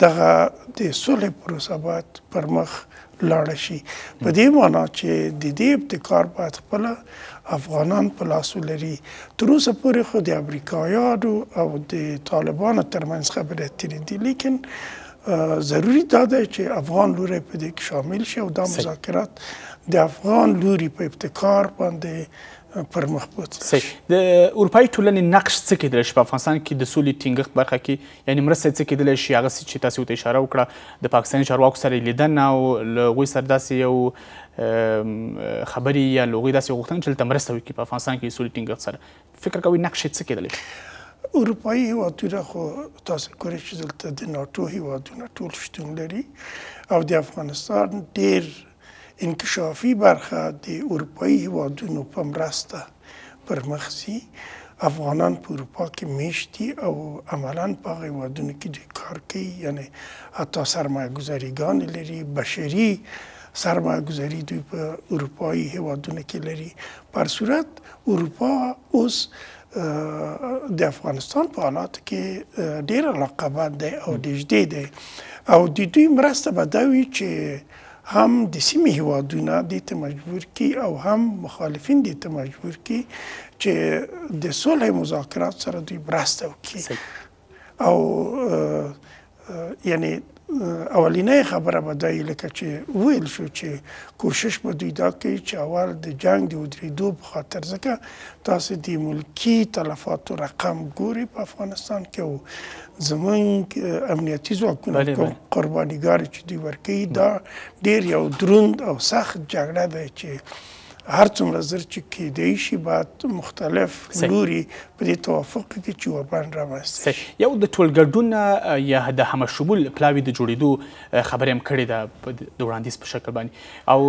[SPEAKER 3] دغه د صلح پروسه باید پر مخ لاړه شي. په دې معنا چې د دې ابتکار باید خپله افغانان په لاسو لري. تر اوسه پورې خو د امریکایانو او د طالبانو ترمنځ خبرې اترې دي، لیکن ضروري دا دی چې افغان لوری په دې کې شامل شي او دا مذاکرات د افغان لوري په ابتکار باندې پر مخ بوځي.
[SPEAKER 1] د اروپایي ټولنې نقش څه کېدلی شي په افغانستان کې د سولې ټینګښت برخه کې؟ یعنې مرسته څه کېدلی شي؟ هغه چې تاسې ورته اشاره وکړه د پاکستاني چارواکو سره لیدنه او له هغوی سره داسې یو خبرې یا له هغوی داسې غوښتنه چې دلته مرسته وکړي په افغانستان کې د سولې ټینګښت سره. فکر کوئ نقش یې څه کېدلی شي؟
[SPEAKER 3] اروپایي هېوادونه خو تاسو ګورئ چې دلته د ناټو هېوادونه ټول شتون لري او د افغانستان ډېر انکشافي برخه د اروپایي هېوادونو په مرسته پر مخ ځي. افغانان په اروپا کې میشت دي او عملا په هغه هېوادونو کې دوی کار کوي، یعنې حتی سرمایه ګذاریګانې لري، بشري سرمایه گذاری دوی په اروپایي هېوادونو کې لري. په هر صورت اروپا اوس د افغانستان په حالاتو کې ډېر علاقمند دی او نږدې دی او د دوی مرسته به دا وي چې هم د سیمې هېوادونه دې ته مجبور کړي او هم مخالفین دې ته مجبور کړي چې د صلح مذاکرات سره دوی مرسته وکړي. او یعنی اولینه خبره به دا لکه چې ویل شو چې کوشش به دوی دا کوي چې اول د جنگ د ودرېدو په خاطر، ځکه تاسو د ملکي تلفاتو رقم ګوري په افغانستان کې او زمونږ امنیتي ځواکونه قربانیګاري چې دوی ورکوي دا ډېر یو دروند او سخت جګړه ده چې هر څومره زر چې کېدی شي باید مختلف لوري په دې توافق کې چې ورباندې رامنځته شي.
[SPEAKER 1] یو د ټولګډون یا د همشمول پلاوي د جوړېدو خبره هم کړې ده د وړاندیز په شکل باندې او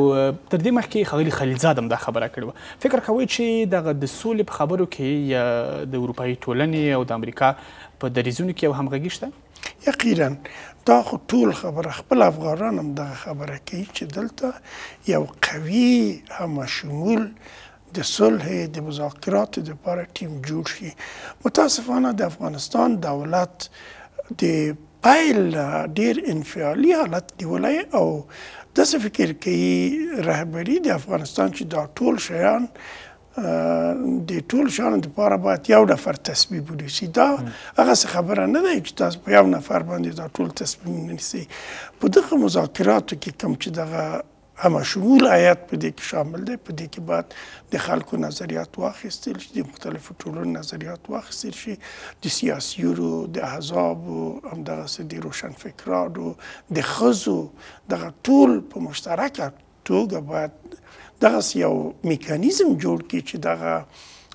[SPEAKER 1] تر دې مخکې ښاغلي خلیلزاد هم دا خبره کړې وه. فکر کوئ چې دغه د سولې په خبرو کې یا د اروپایي ټولنې او د امریکا په دریځونو کې یو همغږي شته؟
[SPEAKER 3] یقینا دا خو ټول خبره خپل افغانان هم دغه خبره کوي چې دلته یو قوي همشمول د صلح د مذاکراتو دپاره ټیم جوړ شي. متاسفانه د افغانستان دولت د پیل ډېر انفعالي حالت نیولی او داسې فکر کوي رهبري د افغانستان چې دا ټول شیان د ټول شیانو دپاره باید یو نفر تصمیم ونیسي. دا هغسې خبره نه دی چې تاسو په یو نفر باندې دا ټول تصمیم ونیسئ. په دغه مذاکراتو کې کوم چې دغه همشمول هیات په دې کې شامل دی، په دې کې باید د خلکو نظریات واخیستل شي، د مختلفو ټولنو نظریات واخیستل شي، د سیاسیونو، د احزابو، همدغسې د روشنفکرانو، د ښځو، دغه ټول په مشترکه توګه باید دغسې یو میکانیزم جوړ کړي چې دغه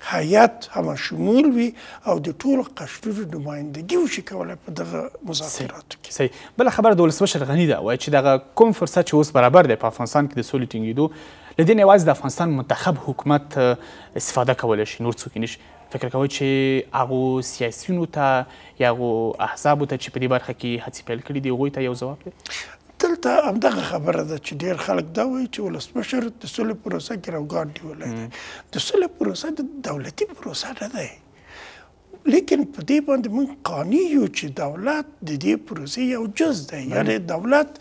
[SPEAKER 3] هیئت همه شمول وي او د ټولو قشرونو نمایندګي وشي کولی په دغه مذاکراتو کې.
[SPEAKER 1] صحیح. بله خبره د ولسمشر غني ده وایي چې دغه کوم فرصت چې اوس برابر دی په افغانستان کې د سولې ټینګېدو له دې نه یوازې د افغانستان منتخب حکومت استفاده کولی شي، نور څوک نه شي. فکر کوئ چې هغو سیاسیونو ته یا هغو احزابو ته چې په دې برخه کې هڅې پیل کړي دي هغوی ته یو ځواب دی؟
[SPEAKER 3] دلته همدغه خبره ده چې ډېر خلک دا وایي چې ولسمشر د سولې پروسه کې راوګارد نیولی دی. د سولې پروسه د دولتي پروسه نه دی، لیکن په دې باندې موږ قانع یو چې دولت د دې پروسې یو جز دی. یعنی دولت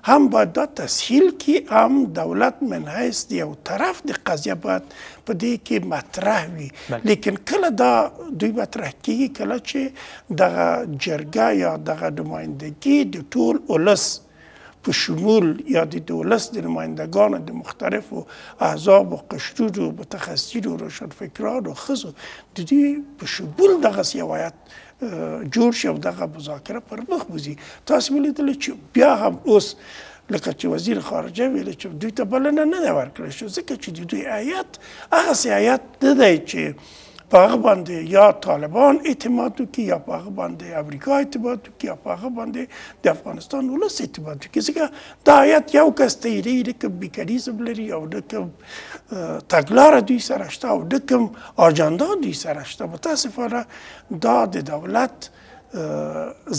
[SPEAKER 3] هم باید دا تسهیل کړي، هم دولت من حیث د یو طرف د قضیه باید په دې کې مطرح وي. لیکن کله دا دوی مطرح کېږي کله چې دغه جرګه یا دغه نمایندګي د ټول ولس په شمول یا د ولس د نمایندګانو د مختلفو احزابو، قشرونو، متخصصینو، روشنفکرانو، ښځو د دې په شمول دغسې یو هیات جوړ شي او دغه مذاکره پر مخ وځي. تاسو ولیدل چې بیا هم اوس لکه چې وزیر خارجه ویل چې دوی ته بلنه نه ده ورکړل شوې ځکه چې د دوی هیات هغسې هیات نه دی چې په هغه باندې یا طالبان اعتماد وکړي یا په هغه باندې امریکا اعتماد وکړي یا په هغه باندې د افغانستان ولس اعتماد وکړي. ځکه دا هیات یو کس ته یې نه کوم میکانیزم لري او نه کوم تګلاره دوی سره شته او نه کوم اجنډا دوی سره شته. متاسفانه دا د دولت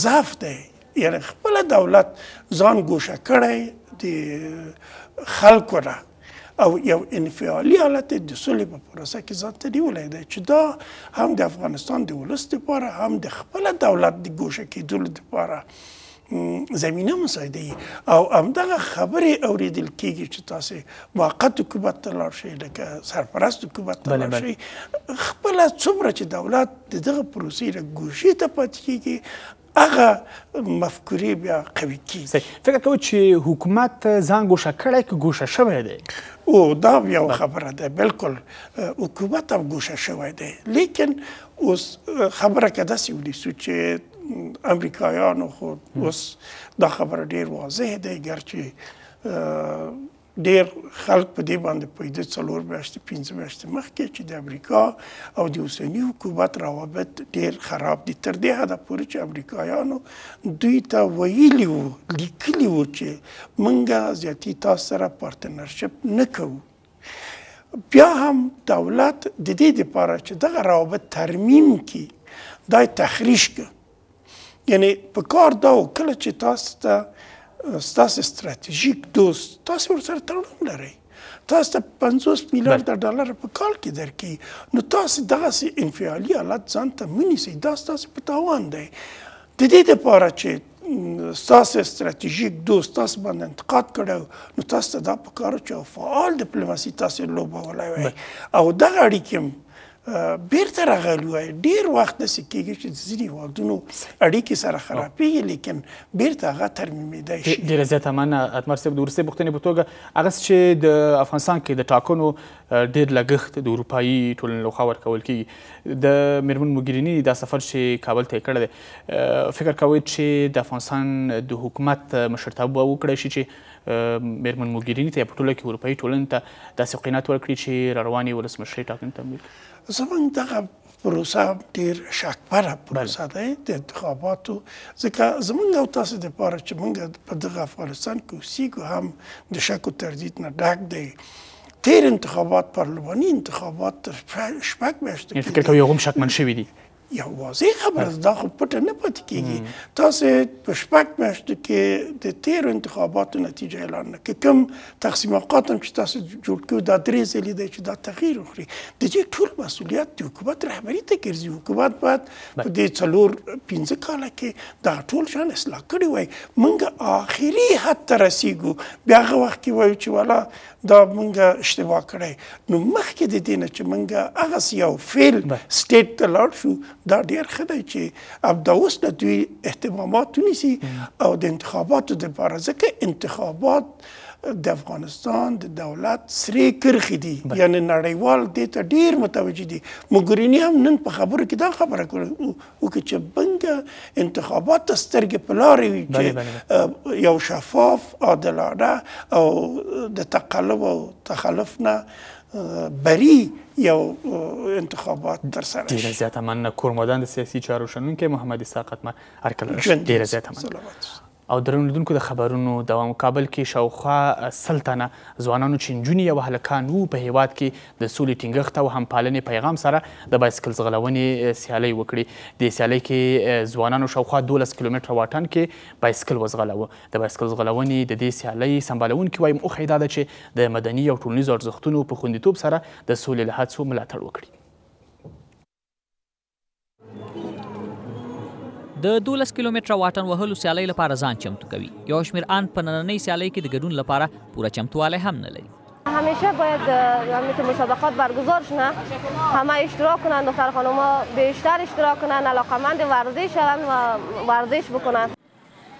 [SPEAKER 3] ضعف دی. یعنی خپله دولت ځان ګوښه کړی د خلکو نه او یو انفعالي حالت د سولې په پروسه کې ځان ته نیولی دی چې دا هم د افغانستان د ولس دپاره هم د خپله دولت د ګوښه کېدلو دپاره زمینه مساعدوي. او همدغه خبرې اورېدل کېږي چې تاسې موقت حکومت ته لاړ شئ، لکه سرپرست حکومت ته لاړ شئ، خپله څومره چې دولت د دغه پروسې نه ګوښې ته پاتې کېږي هغه مفکورې بیا قوي کېږي.
[SPEAKER 1] فکر کوئ چې حکومت ځان ګوښه کړی که ګوښه شوی دی؟
[SPEAKER 3] او دا یو خبره ده، بالکل حکومت هم ګوښه شوی دی. لیکن اوس خبره که داسې ونیسو چې امریکایانو خو اوس دا خبره ډېر واضح دی، ګرچې ډېر خلک په دې باندې پوهېده 4 میاشتې 5 میاشتې مخکې چې د امریکا او د اوسني حکومت روابط ډېر خراب دي، تر دې حده پورې چې امریکایانو دوی ته ویلي وو، لیکلي وو چې موږ زیاتي تاسو سره پارتنرشپ نه کوو. بیا هم دولت د دې دپاره چې دغه روابط ترمیم کړي دا یې تخریش کړه. یعنی په کار دا و کله چې تاسو ته ستاسو ستراتیژیک دوست تاسو ورسره تړون لرئ، تاسو ته 50 میلیارده ډالر په کال کې درکوي، نو تاسو دغسې انفعالي حالت ځان ته مه نیسئ، دا ستاسو په تاوان دی. د دې دپاره چې ستاسو ستراتیژیک دوست تاسو باندې انتقاد کړی نو تاسو ته دا پکار چې فعال ډیپلوماسي تاسو لوبولی وای او دغه اړیکې هم بیرته راغلی وای. ډېر وخت داسې کېږي چې د ځینې هېوادونو اړیکې سره خرابېږي لیکن بیرته هغه ترمیمېدی شي.
[SPEAKER 1] ډېره زیاته مننه اتمر صاحب. د وروستۍ پوښتنې په توګه هغسې چې د افغانستان کې د ټاکنو ډېر لګښت د اروپایي ټولنې لخوا ورکول کېږي. د میرمن موګریني دا سفر چې کابل ته یې کړی دی، فکر کوئ چې د افغانستان د حکومت مشرتابه به وکړی شي چې میرمن موګریني ته یا په ټوله کې اروپایي ټولنې ته داسې قناعت ورکړي چې را روانې ولسمشرۍ ټاکنې تمویل کړي؟
[SPEAKER 3] زموږ دغه پروسه ډېر شکبره پروسه دی د انتخاباتو، ځکه زموږ او تاسو دپاره چې موږ په دغه افغانستان کې اوسېږو هم د شک و تردید نه ډک دی. تیر انتخابات پارلماني انتخابات تر 6 میاشتې
[SPEAKER 1] فکر کوئ هغه هم شکمن شوي دي؟
[SPEAKER 3] یو واضح خبره ده، دا خو پټه نه پاتې کېږي. تاسو په 6 میاشتو کې د تیرو انتخاباتو نتیجه اعلان نه کړي، کوم تقسیم اوقات هم چې تاسو جوړ کړي دا 3 ځلې دی چې دا تغییر وکړي. د دې ټول مسؤلیت د حکومت رهبري ته ګرځي. حکومت باید په دې 4-5 کاله کې دغه ټول شیان اصلاح کړي وای. موږ آخري حد ته رسېږو، بیا هغه وخت کې وایو چې والا دا موږ اشتباه کړی. نو مخکې د دې نه چې موږ هغسې یو فیل سټیټ ته لاړ شو، دا ډېر ښه دی چې همدا اوس نه دوی اهتمامات ونیسي او د انتخاباتو دپاره، ځکه انتخابات د افغانستان د دولت سرې کرښې دي، یعنې نړیوال دې ته ډېر متوجه دي. موګریني هم نن په خبرو کې دا خبره وکړه چې څنګه انتخابات ته سترګې په لارې وي چې یو شفاف، عادلانه او د تقلب او تخلف نه بري یو انتخابات ترسره شي.
[SPEAKER 1] ډېره زیاته مننه. کورمدان د سیاسي چارو شنونکی محمد اسحاق اتمر هرکله ډېره زیاته مننه. او درنو لیدونکو د خبرونو دوام کابل کې شاوخوا 100 تنه ځوانانو چې نجونې او هلکان وو په هیواد کې د سولې ټینګښت او همپالنې پیغام سره د بایسکل ځغلونې سیالۍ وکړي. د سیالۍ کې ځوانانو شاوخوا 12 کیلومتره واټن کې بایسکل وځغلوه. د بایسکل ځغلونې د دې سیالۍ سمبالونکي وایي موخه یې دا ده چې د مدني او ټولنیزو ارزښتونو په خوندیتوب سره د سولې له هڅو ملاتړ وکړي.
[SPEAKER 4] د 12 کیلومتره واټن وهلو سیالۍ لپاره ځان چمتو کوي. یو شمېر ان په نننۍ سیالۍ کې د ګډون لپاره پوره چمتوالی هم نه لري.
[SPEAKER 5] همیشه باید تو مسابقات برگزار شدن، همه اشتراک کنند، دختر خانوما بیشتر اشتراک کنند، علاقمند ورزش شوند و ورزش بکنند.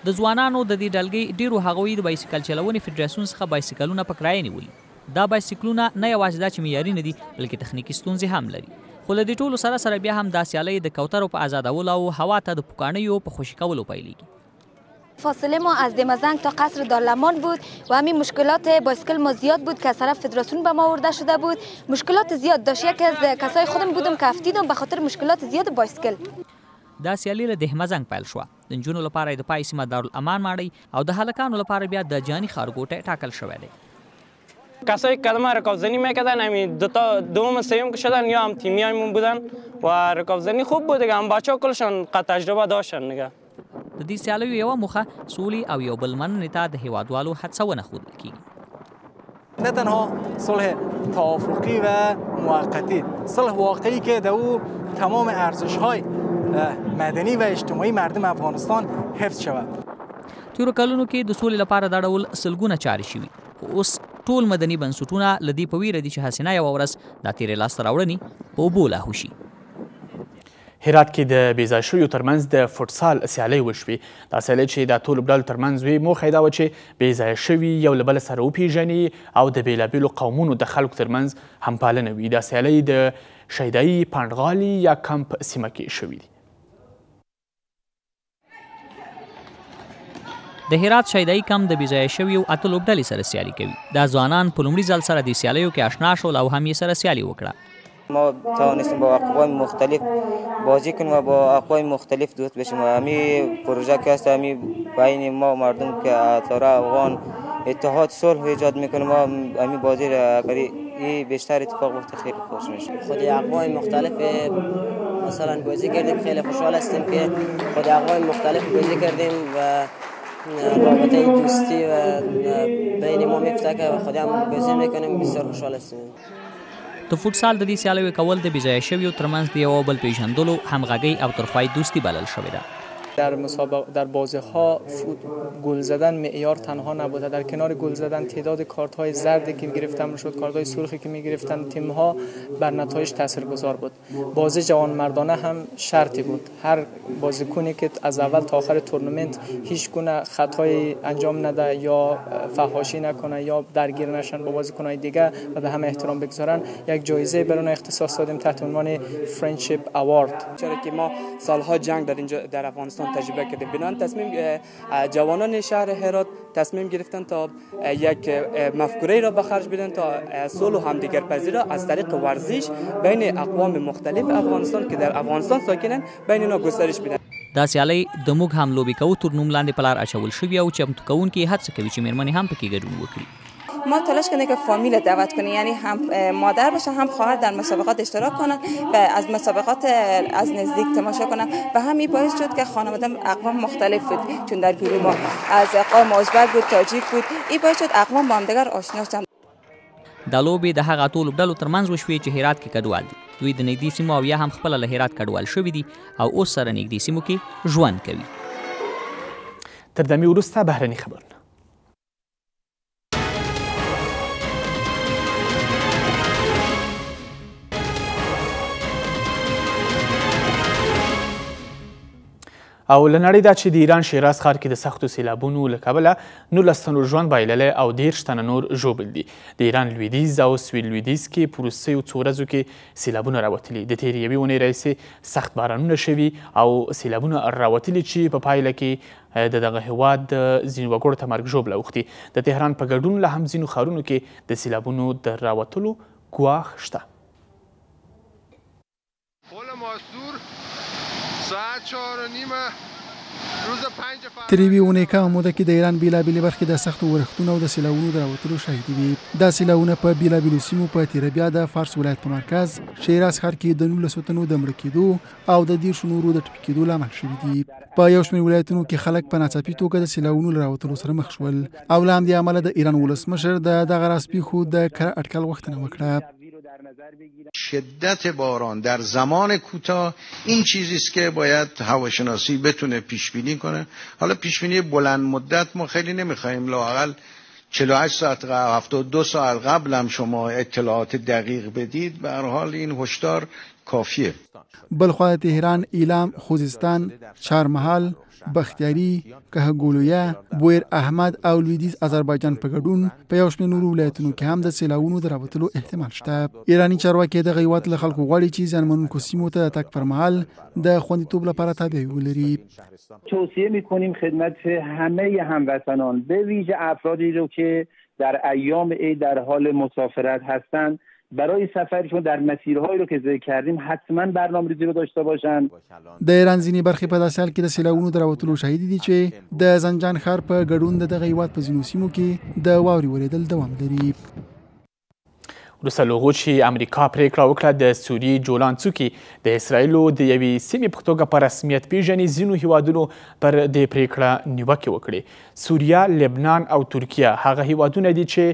[SPEAKER 4] د ځوانانو د دې ډلګۍ ډیرو هغوی د بایسکل چلونې فدراسیون څخه بایسکلونه په کرایه نیولي. دا بایسکلونه نه یوازې دا چې معیاري نه دي بلکې تخنیکي ستونزې هم لري. خو له دې ټولو سره بیا هم دا سیالۍ د کوترو په آزادولو او هوا ته د پوکاڼیو په خوشي کولو پیلیږي.
[SPEAKER 6] فاصله ما از دمزنگ تا قصر دارالمان بود و همین مشکلات بایسکل ما زیاد بود که از طرف فدراسیون به ما آورده شده بود. مشکلات زیاد داشت. یکی از کسای خودم بودم که افتیدم به خاطر مشکلات زیاد بایسکل.
[SPEAKER 4] دا سیالي له دهمزنګ پیل شوه. د نجونو لپاره د پای سیمه دارالامان ماړی او د هلکانو لپاره بیا د جانی خارګوټه ټاکل شوی دی.
[SPEAKER 7] کسایی که کلمه رکابزنی میکردن همین دوم سوم که شدن یا هم تیمیایمون بودن و رکابزنی خوب بود دیگه. هم بچه‌ها کلشان قد تجربه داشتن دیگه.
[SPEAKER 4] د دې سیالیو یوه موخه سولې او یو بل مننې ته د هیوادوالو هڅونه ښودل کیږي.
[SPEAKER 9] نه تنها صلح توافقی و موقتی، صلح واقعی که در او تمام ارزش‌های مدنی و اجتماعی مردم افغانستان حفظ شود.
[SPEAKER 4] تیرو کلونو کې د سولې لپاره دا ډول سلګونه چارې شوي. خو اوس ټول مدني بنسټونه له دې په ویره دي چې حسینه یوه ورځ دا تیرې لاسته راوړنې په اوبو لاهو شي.
[SPEAKER 1] هرات کې د بېځای شویو ترمنځ د فوټسال سیالۍ وشوې. دا سیالۍ چې د ټولو ډلو ترمنځ وي موخه یې دا وه چې بېځایه شوي یو له بله سره وپېژني او د بېلابېلو قومونو د خلکو ترمنځ همپالنه وي. دا سیالۍ د شیدایي پانډغالي یا کمپ سیمه کې شوي دي.
[SPEAKER 4] د هرات شیدایي کمپ د بېځایه شویو اتو لوبډلې سره سیالي کوي. دا ځوانان په لومړي ځل سره د سیالیو کې اشنا شول او هم یې سره سیالي وکړه.
[SPEAKER 10] ما توانستیم با اقوام مختلف بازی کنیم و با اقوام مختلف دوست بشیم و همین پروژه که هست همین بین ما مردم که اطلاع افغان اتحاد صلح ایجاد میکنیم و همین بازی را اگر بیشتر اتفاق بیفته خیلی خوش میشه.
[SPEAKER 11] خود اقوام مختلف مثلا بازی کردیم، خیلی خوشحال هستیم که خود اقوام مختلف بازی کردیم و رابطه دوستی و بین ما میفته که خودم بازی میکنیم، بسیار خوشحال هستیم.
[SPEAKER 4] د فوټسال د دې سیالیو کول د بېځایه شویو ترمنځ د یو بل پیژندلو، همغږۍ او ترخوای دوستی بلل شوې ده.
[SPEAKER 12] در بازی‌ها گل زدن معیار تنها نبوده. در کنار گل زدن تعداد کارت‌های زردی که گرفته می‌شد، کارت‌های سرخی که می‌گرفتن تیم‌ها بر نتایج تاثیرگذار بود. بازی جوانمردانه هم شرطی بود. هر بازیکنی که از اول تا آخر تورنمنت هیچ گونه خطایی انجام نده یا فحاشی نکنه یا درگیر نشن با بازیکن‌های دیگه و به همه احترام بگذارن، یک جایزه برای اختصاص دادیم تحت عنوان فرندشیپ اوارد.
[SPEAKER 28] چرا که ما سالها جنگ در اینجا در افغانستان تجربه کردیم. بنابراین تصمیم جوانان شهر هرات تصمیم گرفتن تا یک مفکوره را به خرج بدن تا صلح و همدیگرپذیری را از طریق ورزش بین اقوام مختلف افغانستان که در افغانستان ساکنن بین اینا گسترش بدن.
[SPEAKER 4] دا سیالۍ د موږ هم لوبې کوو تر نوم لاندې په لار اچول شوي او چمتو کوونکي هڅه کوي چې مېرمنې هم پکې ګډون وکړي.
[SPEAKER 29] ما تلاش کنیم که فامیل دعوت کنیم، یعنی هم مادر باشه هم خواهر در مسابقات اشتراک کنن و از مسابقات از نزدیک تماشا کنن و همین باعث شد که خانواده اقوام مختلف بود. چون در گروه ما از قوم ازبک بود، تاجیک بود، این باعث شد اقوام با همدیگر آشنا شدن.
[SPEAKER 4] دا لوبې د هغه اتو لوبډلو ترمنځ وشوې چې هرات کې کډوال دي. دوی د نږدې سیمو او یا هم خپله له هرات کډوال شوي دي او اوس سره نږدې سیمو کې ژوند کوي.
[SPEAKER 1] تر دمې وروسته بهرني خبرونه. او له نړۍ دا چې د ایران شیراز ښار کې د سختو سیلابونو له کبله 19 تنو ژوند بایللی او 13 تنه نور ژوبل دي. د ایران لویدیځ او سویل لویدیځ کې په وروستیو څو ورځو کې سیلابونه راوتلي. د تېرې یوې اونۍ راهیسې سخت بارانونه شوي او سیلابونه راوتلي چې په پایله کې د دغه هیواد د ځینو وګړو ته مرګ ژوبله اوښتي. د تهران په ګډون له هم ځینو ښارونو کې د سیلابونو د راوتلو ګواښ شته.
[SPEAKER 8] تر یوې اونۍ کمه موده کې د ایران بېلابېلې برخې د سختو ورښتونو او د سیلاوونو د راوتلو شاهدې وي. دا سیلاوونه په بېلابېلو سیمو په تیره بیا د فارس ولایت په مرکز شیراز ښار کې د 19 تنو د مړه کېدو او د 10 نورو د ټپي کېدو لامل شوي دي. په یو شمېر ولایتونو کې خلک په ناڅاپي توګه د سیلاوونو له راوتلو سره مخ شول او له همدې امله د ایران ولسمشر د دغه راسپېښو د کره اټکل غوښتنه وکړه.
[SPEAKER 2] شدت باران در زمان کوتاه این چیزی است که باید هواشناسی بتونه پیش بینی کنه. حالا پیش بینی بلند مدت ما خیلی نمیخوایم، لااقل 48 ساعت قبل 72 ساعت قبل هم شما اطلاعات دقیق بدید. به هر حال این هشدار کافیه.
[SPEAKER 8] بلخوا تهران، ایلام، خوزستان، چهارمحال، بختیاری، کهګولویه، بویر احمد او لویدیځ آذربایجان په ګډون په یو شمېر نورو ولایتونو کې هم د سیلاوونو د راوتلو احتمال شته. ایراني چارواکي دغه هېواد له خلکو غواړي چې زیانمنونکو سیمو ته د تګ پر مهال د خوندیتوب لپاره تدابیر ولري.
[SPEAKER 14] توصیه می‌کنیم خدمت همه هموطنان به ویژه افرادی رو که در ایام عید در حال مسافرت هستند برای سفرشون در مسیرهایی رو که ذکر کردیم حتما برنامه‌ریزی رو داشته باشن.
[SPEAKER 8] د ایران ځینې برخې په داسې حال کې د سیلاوونو د راوتلو شاهد دي چې د زنجان ښار په ګډون د دغه هېواد په ځینو سیمو کې د واورې ورېدل دوام لري.
[SPEAKER 1] وروسته له هغو چې امریکا پریکړه وکړه د سوریې جولان څوکې د اسرائیلو د یوې سیمې په توګه په رسمیت پیژني، ځینو هیوادونو پر دې پریکړه نیوکې وکړې. سوریه، لبنان او ترکیه هغه هیوادونه دي چې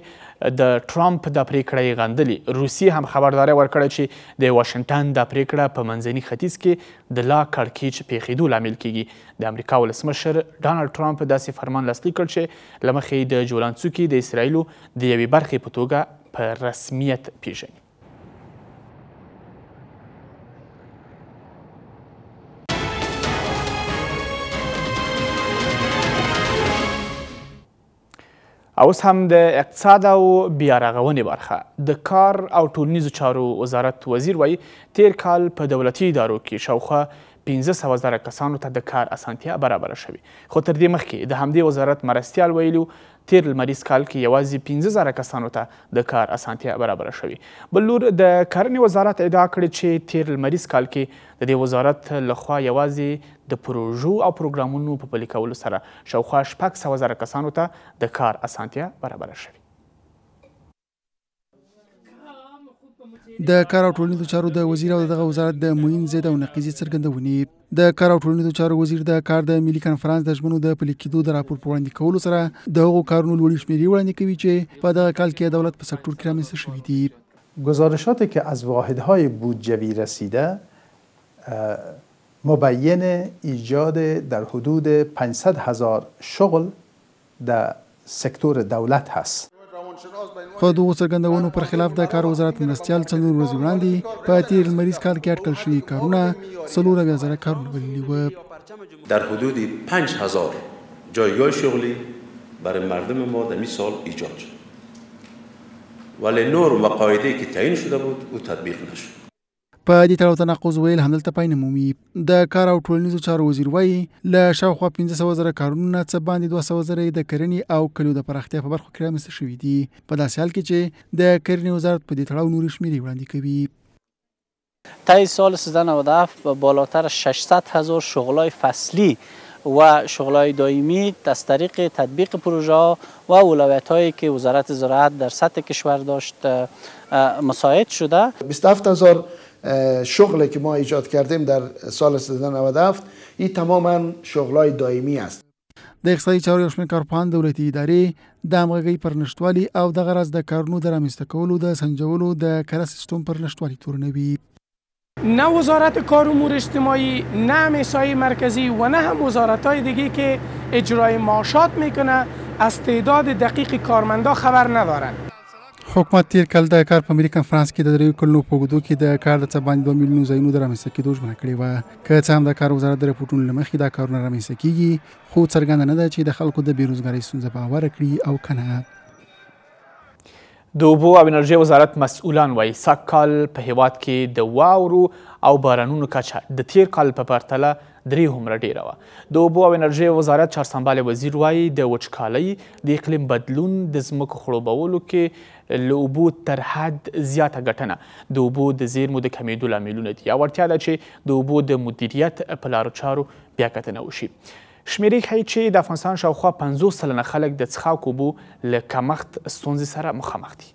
[SPEAKER 1] د ټرمپ د پریکړه یې غندلې. روسیې هم خبرداری ورکړه چې د واشنګټن د پریکړه په منځني ختیځ کې د لا کړکېچ پیښېدو لامل کیږي. د امریکا ولسمشر ډانلډ ټرمپ داسې فرمان لاسلیک کړ چې له مخې د جولان څوکې د اسرائیلو د یوې برخې په توګه په رسمیت پیژني. اوس هم د اقتصاد او بیارغونې برخه. د کار او ټولنیزو چارو وزارت وزیر وایي تیر کال په دولتي ادارو کې شاوخوا 15,000 کسانو ته د کار اسانتیا برابره شوې، خو تر دې مخکې د همدې وزارت مرستیال ویلو تیر لمریز کال کې یوازې 15,000 کسانو ته د کار اسانتیا برابره شوې. بل لور د کرنې وزارت ادعا کړې چې تیر لمریز کال کې د دې وزارت لخوا یوازې د پروژو او پروګرامونو په پلي کولو سره شاوخوا 600,000 کسانو ته د کار اسانتیا برابره شوې.
[SPEAKER 8] د کار او ټولنیزو چارو د وزیر او دغه وزارت د معین ضد او نقیضې څرګندونې. د کار او ټولنیزو چارو وزیر د کار د ملي کنفرانس د ژمنو د پلي کېدو د راپور په وړاندې کولو سره د هغو کارونو لوړې شمېرې وړاندې کوي چې په دغه کال کې دولت په سکتور کې رامنځته شوي دي.
[SPEAKER 15] گزارشاتی که از واحدهای بودجوی رسیده مبین ایجاد در حدود 500,000 شغل در سکتور دولت هست.
[SPEAKER 8] خو دغو څرګندونو پر خلاف د کار وزارت مرستیال 4 ورځې وړاندې په تیر لمریز کال کې اټکل شوي کارونه 4,000 کارونه بللي وو.
[SPEAKER 16] در حدود 5,000 جایگاه شغلی برای مردم ما در این سال ایجاد شد، ولی نرم و قاعده‌ای که تعیین شده بود او تطبیق نشد.
[SPEAKER 8] په دې تړاو تناقض ویل همدلته پای نه مومي. د کار او ټولنیزو چارو وزیر وایي له شاوخوا 15,000 کارونو نه څه باندې 200,000 د کرنې او کلیو د پراختیا په برخو کې رامنځته شوي دي، په داسې حال کې چې د کرنې وزارت په دې تړاو نورې شمېرې وړاندې کوي.
[SPEAKER 17] طی سال 1397 بالاتر از 600,000 شغلای فصلی و شغلای دائمی از طریق تطبیق پروژه و اولویت‌هایی که وزارت زراعت در سطح کشور داشت مساعد شده.
[SPEAKER 18] 27,000 شغلی که ما ایجاد کردیم در سال 1397 این تماما شغلای دائمی است.
[SPEAKER 8] د اقتصادي چارو یو شمېر کارپوهان دولتي ادارې د همغږۍ پر نشتوالي او دغه راز د کارونو د رامنځته کولو د سنجولو د کره سیستم پر نشتوالي تورنوي.
[SPEAKER 19] نه وزارت کار و امور اجتماعی، نه هم احصایه مرکزی و نه هم وزارت‌های دیگه که اجرای معاشات میکنه از تعداد دقیق کارمندا خبر ندارن.
[SPEAKER 8] حکومت تیر کال د کار په ملي کنفرانس کې د 3 کلونو په اوږدو کې د کار د څه باندې 2 میلیونو ځایونو د رامنځته کېدو ژمنه کړې وه. که څه هم د کار وزارت د رپورټونو له مخې دا کارونه رامنځته کېږي، خو څرګنده نه ده چې د خلکو د بېروزګارۍ ستونزه به هواره کړي او که نه.
[SPEAKER 1] د اوبو او انرژۍ وزارت مسؤلان وایي سږ کال په هیواد کې د واورو او بارانونو کچه د تیر کال په پرتله 3 هومره ډیره وه. د اوبو او انرژۍ وزارت چارسنبال وزیر وایي د وچکالۍ د اقلیم بدلون د ځمکو خړوبولو کې له اوبو تر حد زیاته ګټنه د اوبو د زیرمو د کمیدو لاملونه دي او اړتیا ده چې د اوبو د مدیریت په لارو چارو بیاکتنه وشي. شمیرې ښیي چې د افغانستان شاوخوا 50 سلنه خلک د څښاک اوبو له کمښت ستونزې سره مخامخ دي.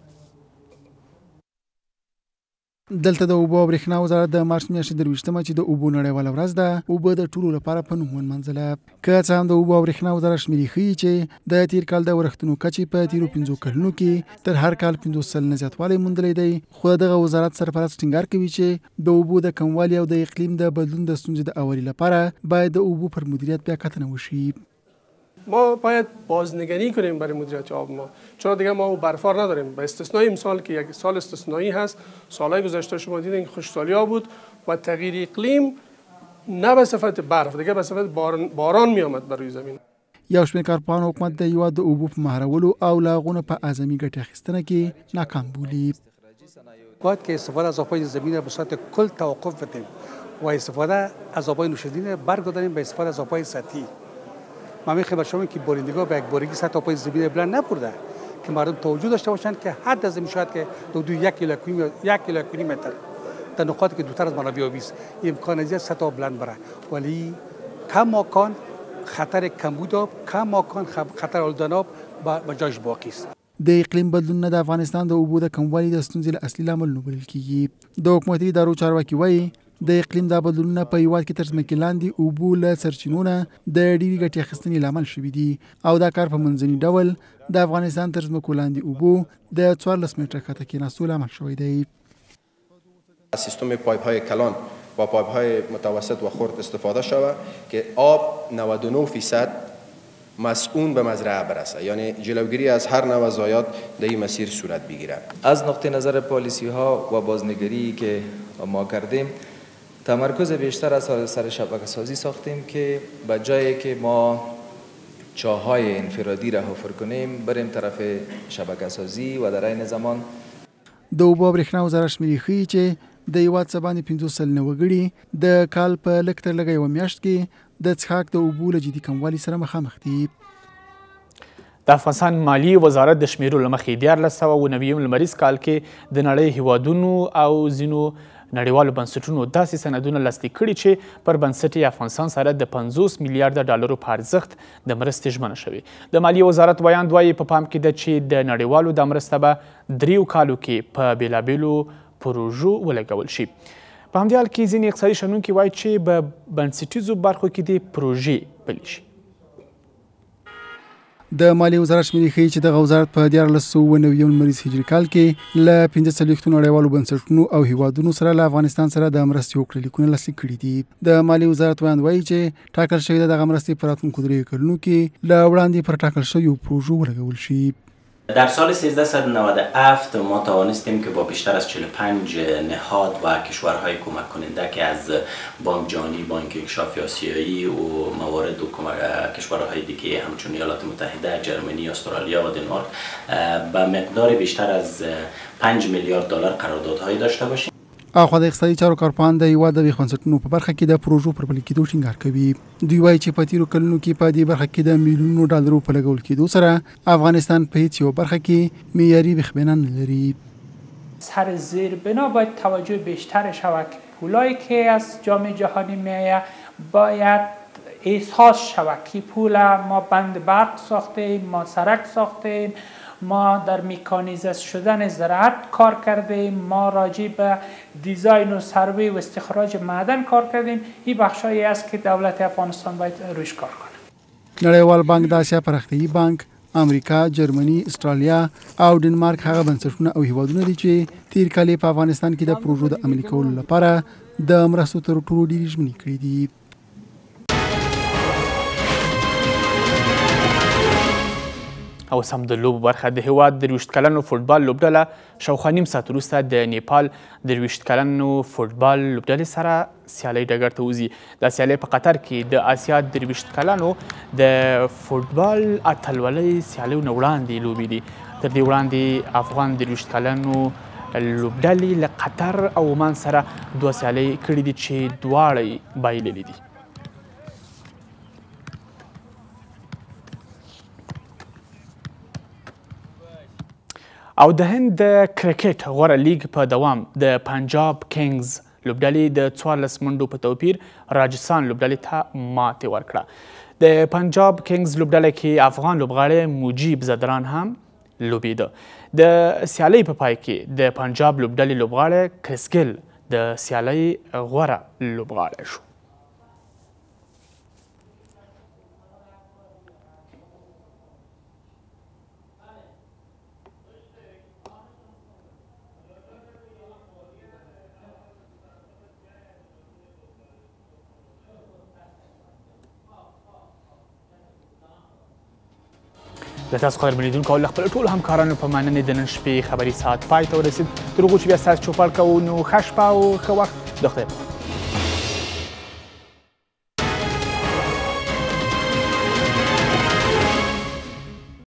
[SPEAKER 8] دلته د اوبو او برېښنا وزارت د مارچ میاشتې 23 چې د اوبو نړیواله ورځ ده اوبه د ټولو لپاره په نوم ونمانځله. که څه هم د اوبو او برېښنا وزارت شمیرې ښیي چې د تیر کال د ورښتونو کچې په تیرو 5 کلونو کې تر هر کال 50 سلنه زیاتوالی موندلی دی. خو دغه وزارت سرپرست ټینګار کوي چې د اوبو د کموالي او د اقلیم د بدلون د ستونزې د اوري لپاره باید د اوبو پر مدیریت بیاکتنه وشي.
[SPEAKER 19] ما باید بازنگری کنیم برای مدیریت آب ما، چرا دیگه ما برفار نداریم. به استثنای امسال که یک سال استثنایی هست، سالهای گذشته شما دیدین که خشکسالی ها بود و تغییر اقلیم نه به صفت برف، دیگه به صفت باران می آمد بر روی زمین.
[SPEAKER 8] یو شمېر کارپوهان حکومت د هیواد د اوبو په مهارولو او له هغو نه په اعظمي ګټې اخیستنه کې ناکام بولي.
[SPEAKER 13] باید که استفاده از آبهای زمین به صورت کل توقف بدیم و استفاده از آبهای نوشیدنی برگردانیم به استفاده از آبهای سطحی. من میخوام شما که بارندگی به یک بارگی سطح آبهای زمین بلند نبرده که مردم توجه داشته باشند که حد از این شاید که حدود 1 کیلومتر در نقاطی که دورتر از منابع آبی است امکان زیاد سطح آب بلند بره، ولی کماکان خطر کمبود آب، کماکان خطر آلودن آب به جایش باقی است.
[SPEAKER 8] د اقلیم بدلون نه د افغانستان د اوبو د کموالي د ستونزې له اصلي لامل نه بلل کیږي. د حکومتي ادارو چارواکي وایي د اقلیم د بدلونونه په هیواد کې تر ځمکې لاندې اوبو له سرچینو نه د ډېرې ګټې اخیستنې لامل شوي دي او دا کار په منځني ډول د افغانستان تر ځمکو لاندې اوبو د 14 متره کښته کېناستو لامل شوی دی.
[SPEAKER 20] سیستم پایپ‌های کلان و پایپ‌های متوسط و خرد استفاده شود که آب 99% مسئول به مزرعه برسه، یعنی جلوگیری از هر نوع ضایعات در این مسیر صورت بگیره.
[SPEAKER 21] از نقطه نظر پالیسی ها و بازنگری که ما کردیم تمرکز بیشتر از سر شبکه سازی ساختیم که به جایی که ما چاهای انفرادی را حفر کنیم بریم طرف شبکه سازی و در این زمان
[SPEAKER 8] د اوبو او برېښنا وزارت شمیرې ښیي چې د هیواد څه باندې 50 سلنه وګړي د کال په لږ تر لږه یوه میاشت کې د څښاک د اوبو له جدي کموالي سره مخامخ دي.
[SPEAKER 1] د افغانستان مالی وزارت د شمیرو له مخې 1490 لمریز کال کې د نړۍ هیوادونو او ځینو نړیوالو بنسټونو داسې سندونه لاسلیک کړي چې پر بنسټ یې افغانستان سره د 50 میلیارډ ډالرو په ارزښت د مرستې ژمنه شوې. د مالیې وزارت ویاند وایي په پام کې ده چې د نړیوالو دا مرسته به 3 کالو کې په بېلابېلو پروژو ولګول شي. په همدې حال کې ځینې اقتصادي شنونکي وایي چې په بنسټیزو برخو کې دې پروژې پلي شي.
[SPEAKER 8] د مالیې وزارت شمیرې ښیي چې دغه وزارت په 1490 لمریز هجري کال کې له 45 نړیوالو بنسټونو او هیوادونو سره له افغانستان سره د مرستې وکړلیکونه لاسلیک کړي دي. د مالیې وزارت ویاند وایي چې ټاکل شوې ده دغه مرستې په راتلونکو 3 کلونو کې له وړاندې پر ټاکل شویو پروژو ولګول شي.
[SPEAKER 22] در سال 1397 ما توانستیم که با بیشتر از 45 نهاد و کشورهای کمک کننده که از بانک جهانی، بانک انکشاف آسیایی و موارد و کشورهای دیگه همچون ایالات متحده، جرمنی، استرالیا و دنمارک با مقدار بیشتر از 5 میلیارد دلار قراردادهایی داشته باشیم.
[SPEAKER 8] اخوا د اقتصادي چارو کارپوهان د هیواد د بنسټونو په برخه کې د پروژو پر پلي کېدو ټینګار کوي. دوی وایي چې په تیرو کلونو کې په دې برخه کې د میلیونونو ډالرو په لګول کېدو سره افغانستان په هیڅ یوه برخه کې معیاري بیخبنا نه لري.
[SPEAKER 23] سر زیر بنا باید توجه بیشتر شود که پولایی که از جامعه جهانی میآید باید احساس شود که پول ما بند برق ساختیم، ما سرک ساختیم، ما در میکانیزه شدن زراعت کار کردیم، ما راجع به دیزاین و سروی و استخراج معدن کار کردیم. این بخشایی است که دولت افغانستان باید روش کار کنه.
[SPEAKER 8] نړیوال بانک د آسیا پراختیایي بانک، امریکا، جرمني، استرالیا او ډنمارک هغه بنسټونه او هیوادونه دي چې تیر کال په افغانستان کې د پروژو د عملي کولو لپاره د مرستو تر ټولو ډېرې ژمنې کړې دي.
[SPEAKER 1] او سم د لوبو برخه د هیواد د 23 کلنو فوټبال لوبډله شاوخوا نیم ساعت وروسته د نیپال د 23 کلنو فوټبال لوبډلې سره سیالۍ ډګر ته وځي. دا سیالۍ په قطر کې د آسیا د 23 کلنو د فوټبال اتلولۍ سیالیو نه وړاندې لوبې دي. تر دې وړاندې افغان د 23 کلنو لوبډلې له قطر او عمان سره 2 سیالۍ کړي دي چې دواړه یې بایللې دي. او د هند د کرکټ غوره لیګ په دوام د پنجاب کینګز لوبډلې د 14 منډو په توپیر راجستان لوبډلې ته ماتې ورکړه. د پنجاب کینګز لوبډله کې افغان لوبغاړی مجیب زدران هم لوبېده. د سیالۍ په پای کې د پنجاب لوبډلې لوبغاړی کریس ګیل د سیالۍ غوره لوبغاړی شو. له تاسو څخه درمنېدونکو او له خپلو ټولو همکارانو په مننې د نن شپې خبري ساعت پای ته ورسېد. تر هغو چې بیا ستاسو چوپړ کوو نو ښه شپه او ښه وخت د خدای په